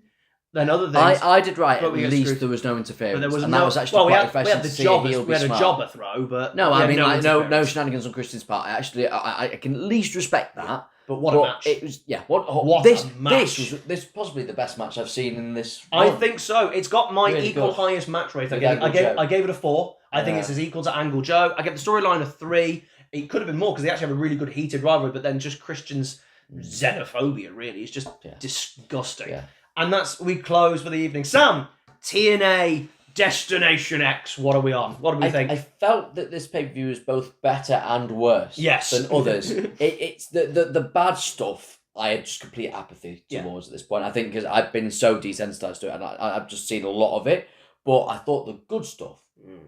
then other things. I did right. but At we get least screwed. there was no interference, But there was and no. that was actually well, quite we refreshing had to the see jobber. a heel We be had a smart. jobber throw, but No, we I had mean, like, no interference. shenanigans on Christian's part. Actually, I can at least respect that. But what a match! It was What this a match. this was possibly the best match I've seen in this. I run. think so. It's got my Really equal good. highest match rate. With Angle Joe. I gave it a 4. I think Yeah. it's as equal to Angle Joe. I gave the storyline a 3. It could have been more because they actually have a really good heated rivalry, but then just Christian's xenophobia really is just disgusting. Yeah. And we close for the evening. Sam, TNA Destination X. What are we on? What do we think? I felt that this pay-per-view was both better and worse Yes. than others. It's the bad stuff I had just complete apathy towards at this point. I think because I've been so desensitized to it and I've just seen a lot of it. But I thought the good stuff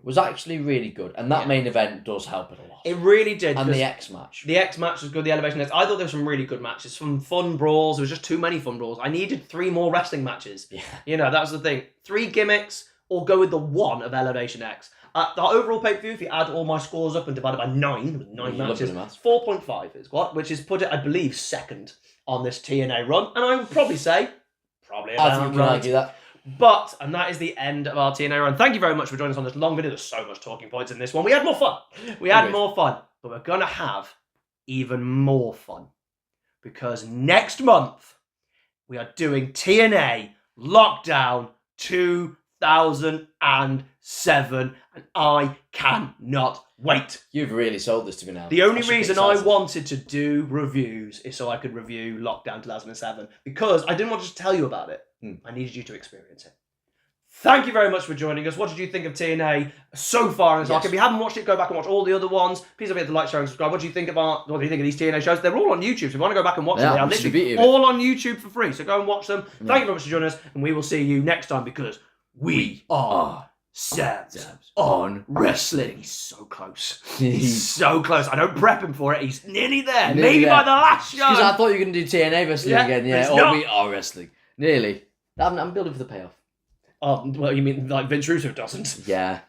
was actually really good. And that main event does help it a lot. It really did. And the X match. The X match was good. The Elevation X. I thought there were some really good matches. Some fun brawls. There was just too many fun brawls. I needed 3 more wrestling matches. Yeah. You know, that was the thing. 3 gimmicks or go with the 1 of Elevation X. The overall pay-per-view, if you add all my scores up and divide it by 9, with 9 matches, 4.5 is what, which is put it, I believe, second on this TNA run. And I would probably say, probably I about think you can right. argue that. But, and that is the end of our TNA run. Thank you very much for joining us on this long video. There's so much talking points in this one. We had more fun. But we're going to have even more fun. Because next month, we are doing TNA Lockdown 2007. And I cannot wait. You've really sold this to me now. The only should be reason I excited. wanted to do reviews is so I could review Lockdown 2007. Because I didn't want to just tell you about it. I needed you to experience it. Thank you very much for joining us. What did you think of TNA so far in this arc? If you haven't watched it, go back and watch all the other ones. Please don't forget to like, share, and subscribe. What do you think of these TNA shows? They're all on YouTube. So if you want to go back and watch them, they are literally all on YouTube for free. So go and watch them. Thank you very much for joining us, and we will see you next time because we are Sabs on Wrestling. He's so close. He's so close. I don't prep him for it. He's nearly there. Maybe by the last show. Because I thought you were going to do TNA wrestling again. Yeah, or not. we are wrestling. Nearly. I'm building for the payoff. Oh, well, you mean like Vince Russo doesn't? Yeah.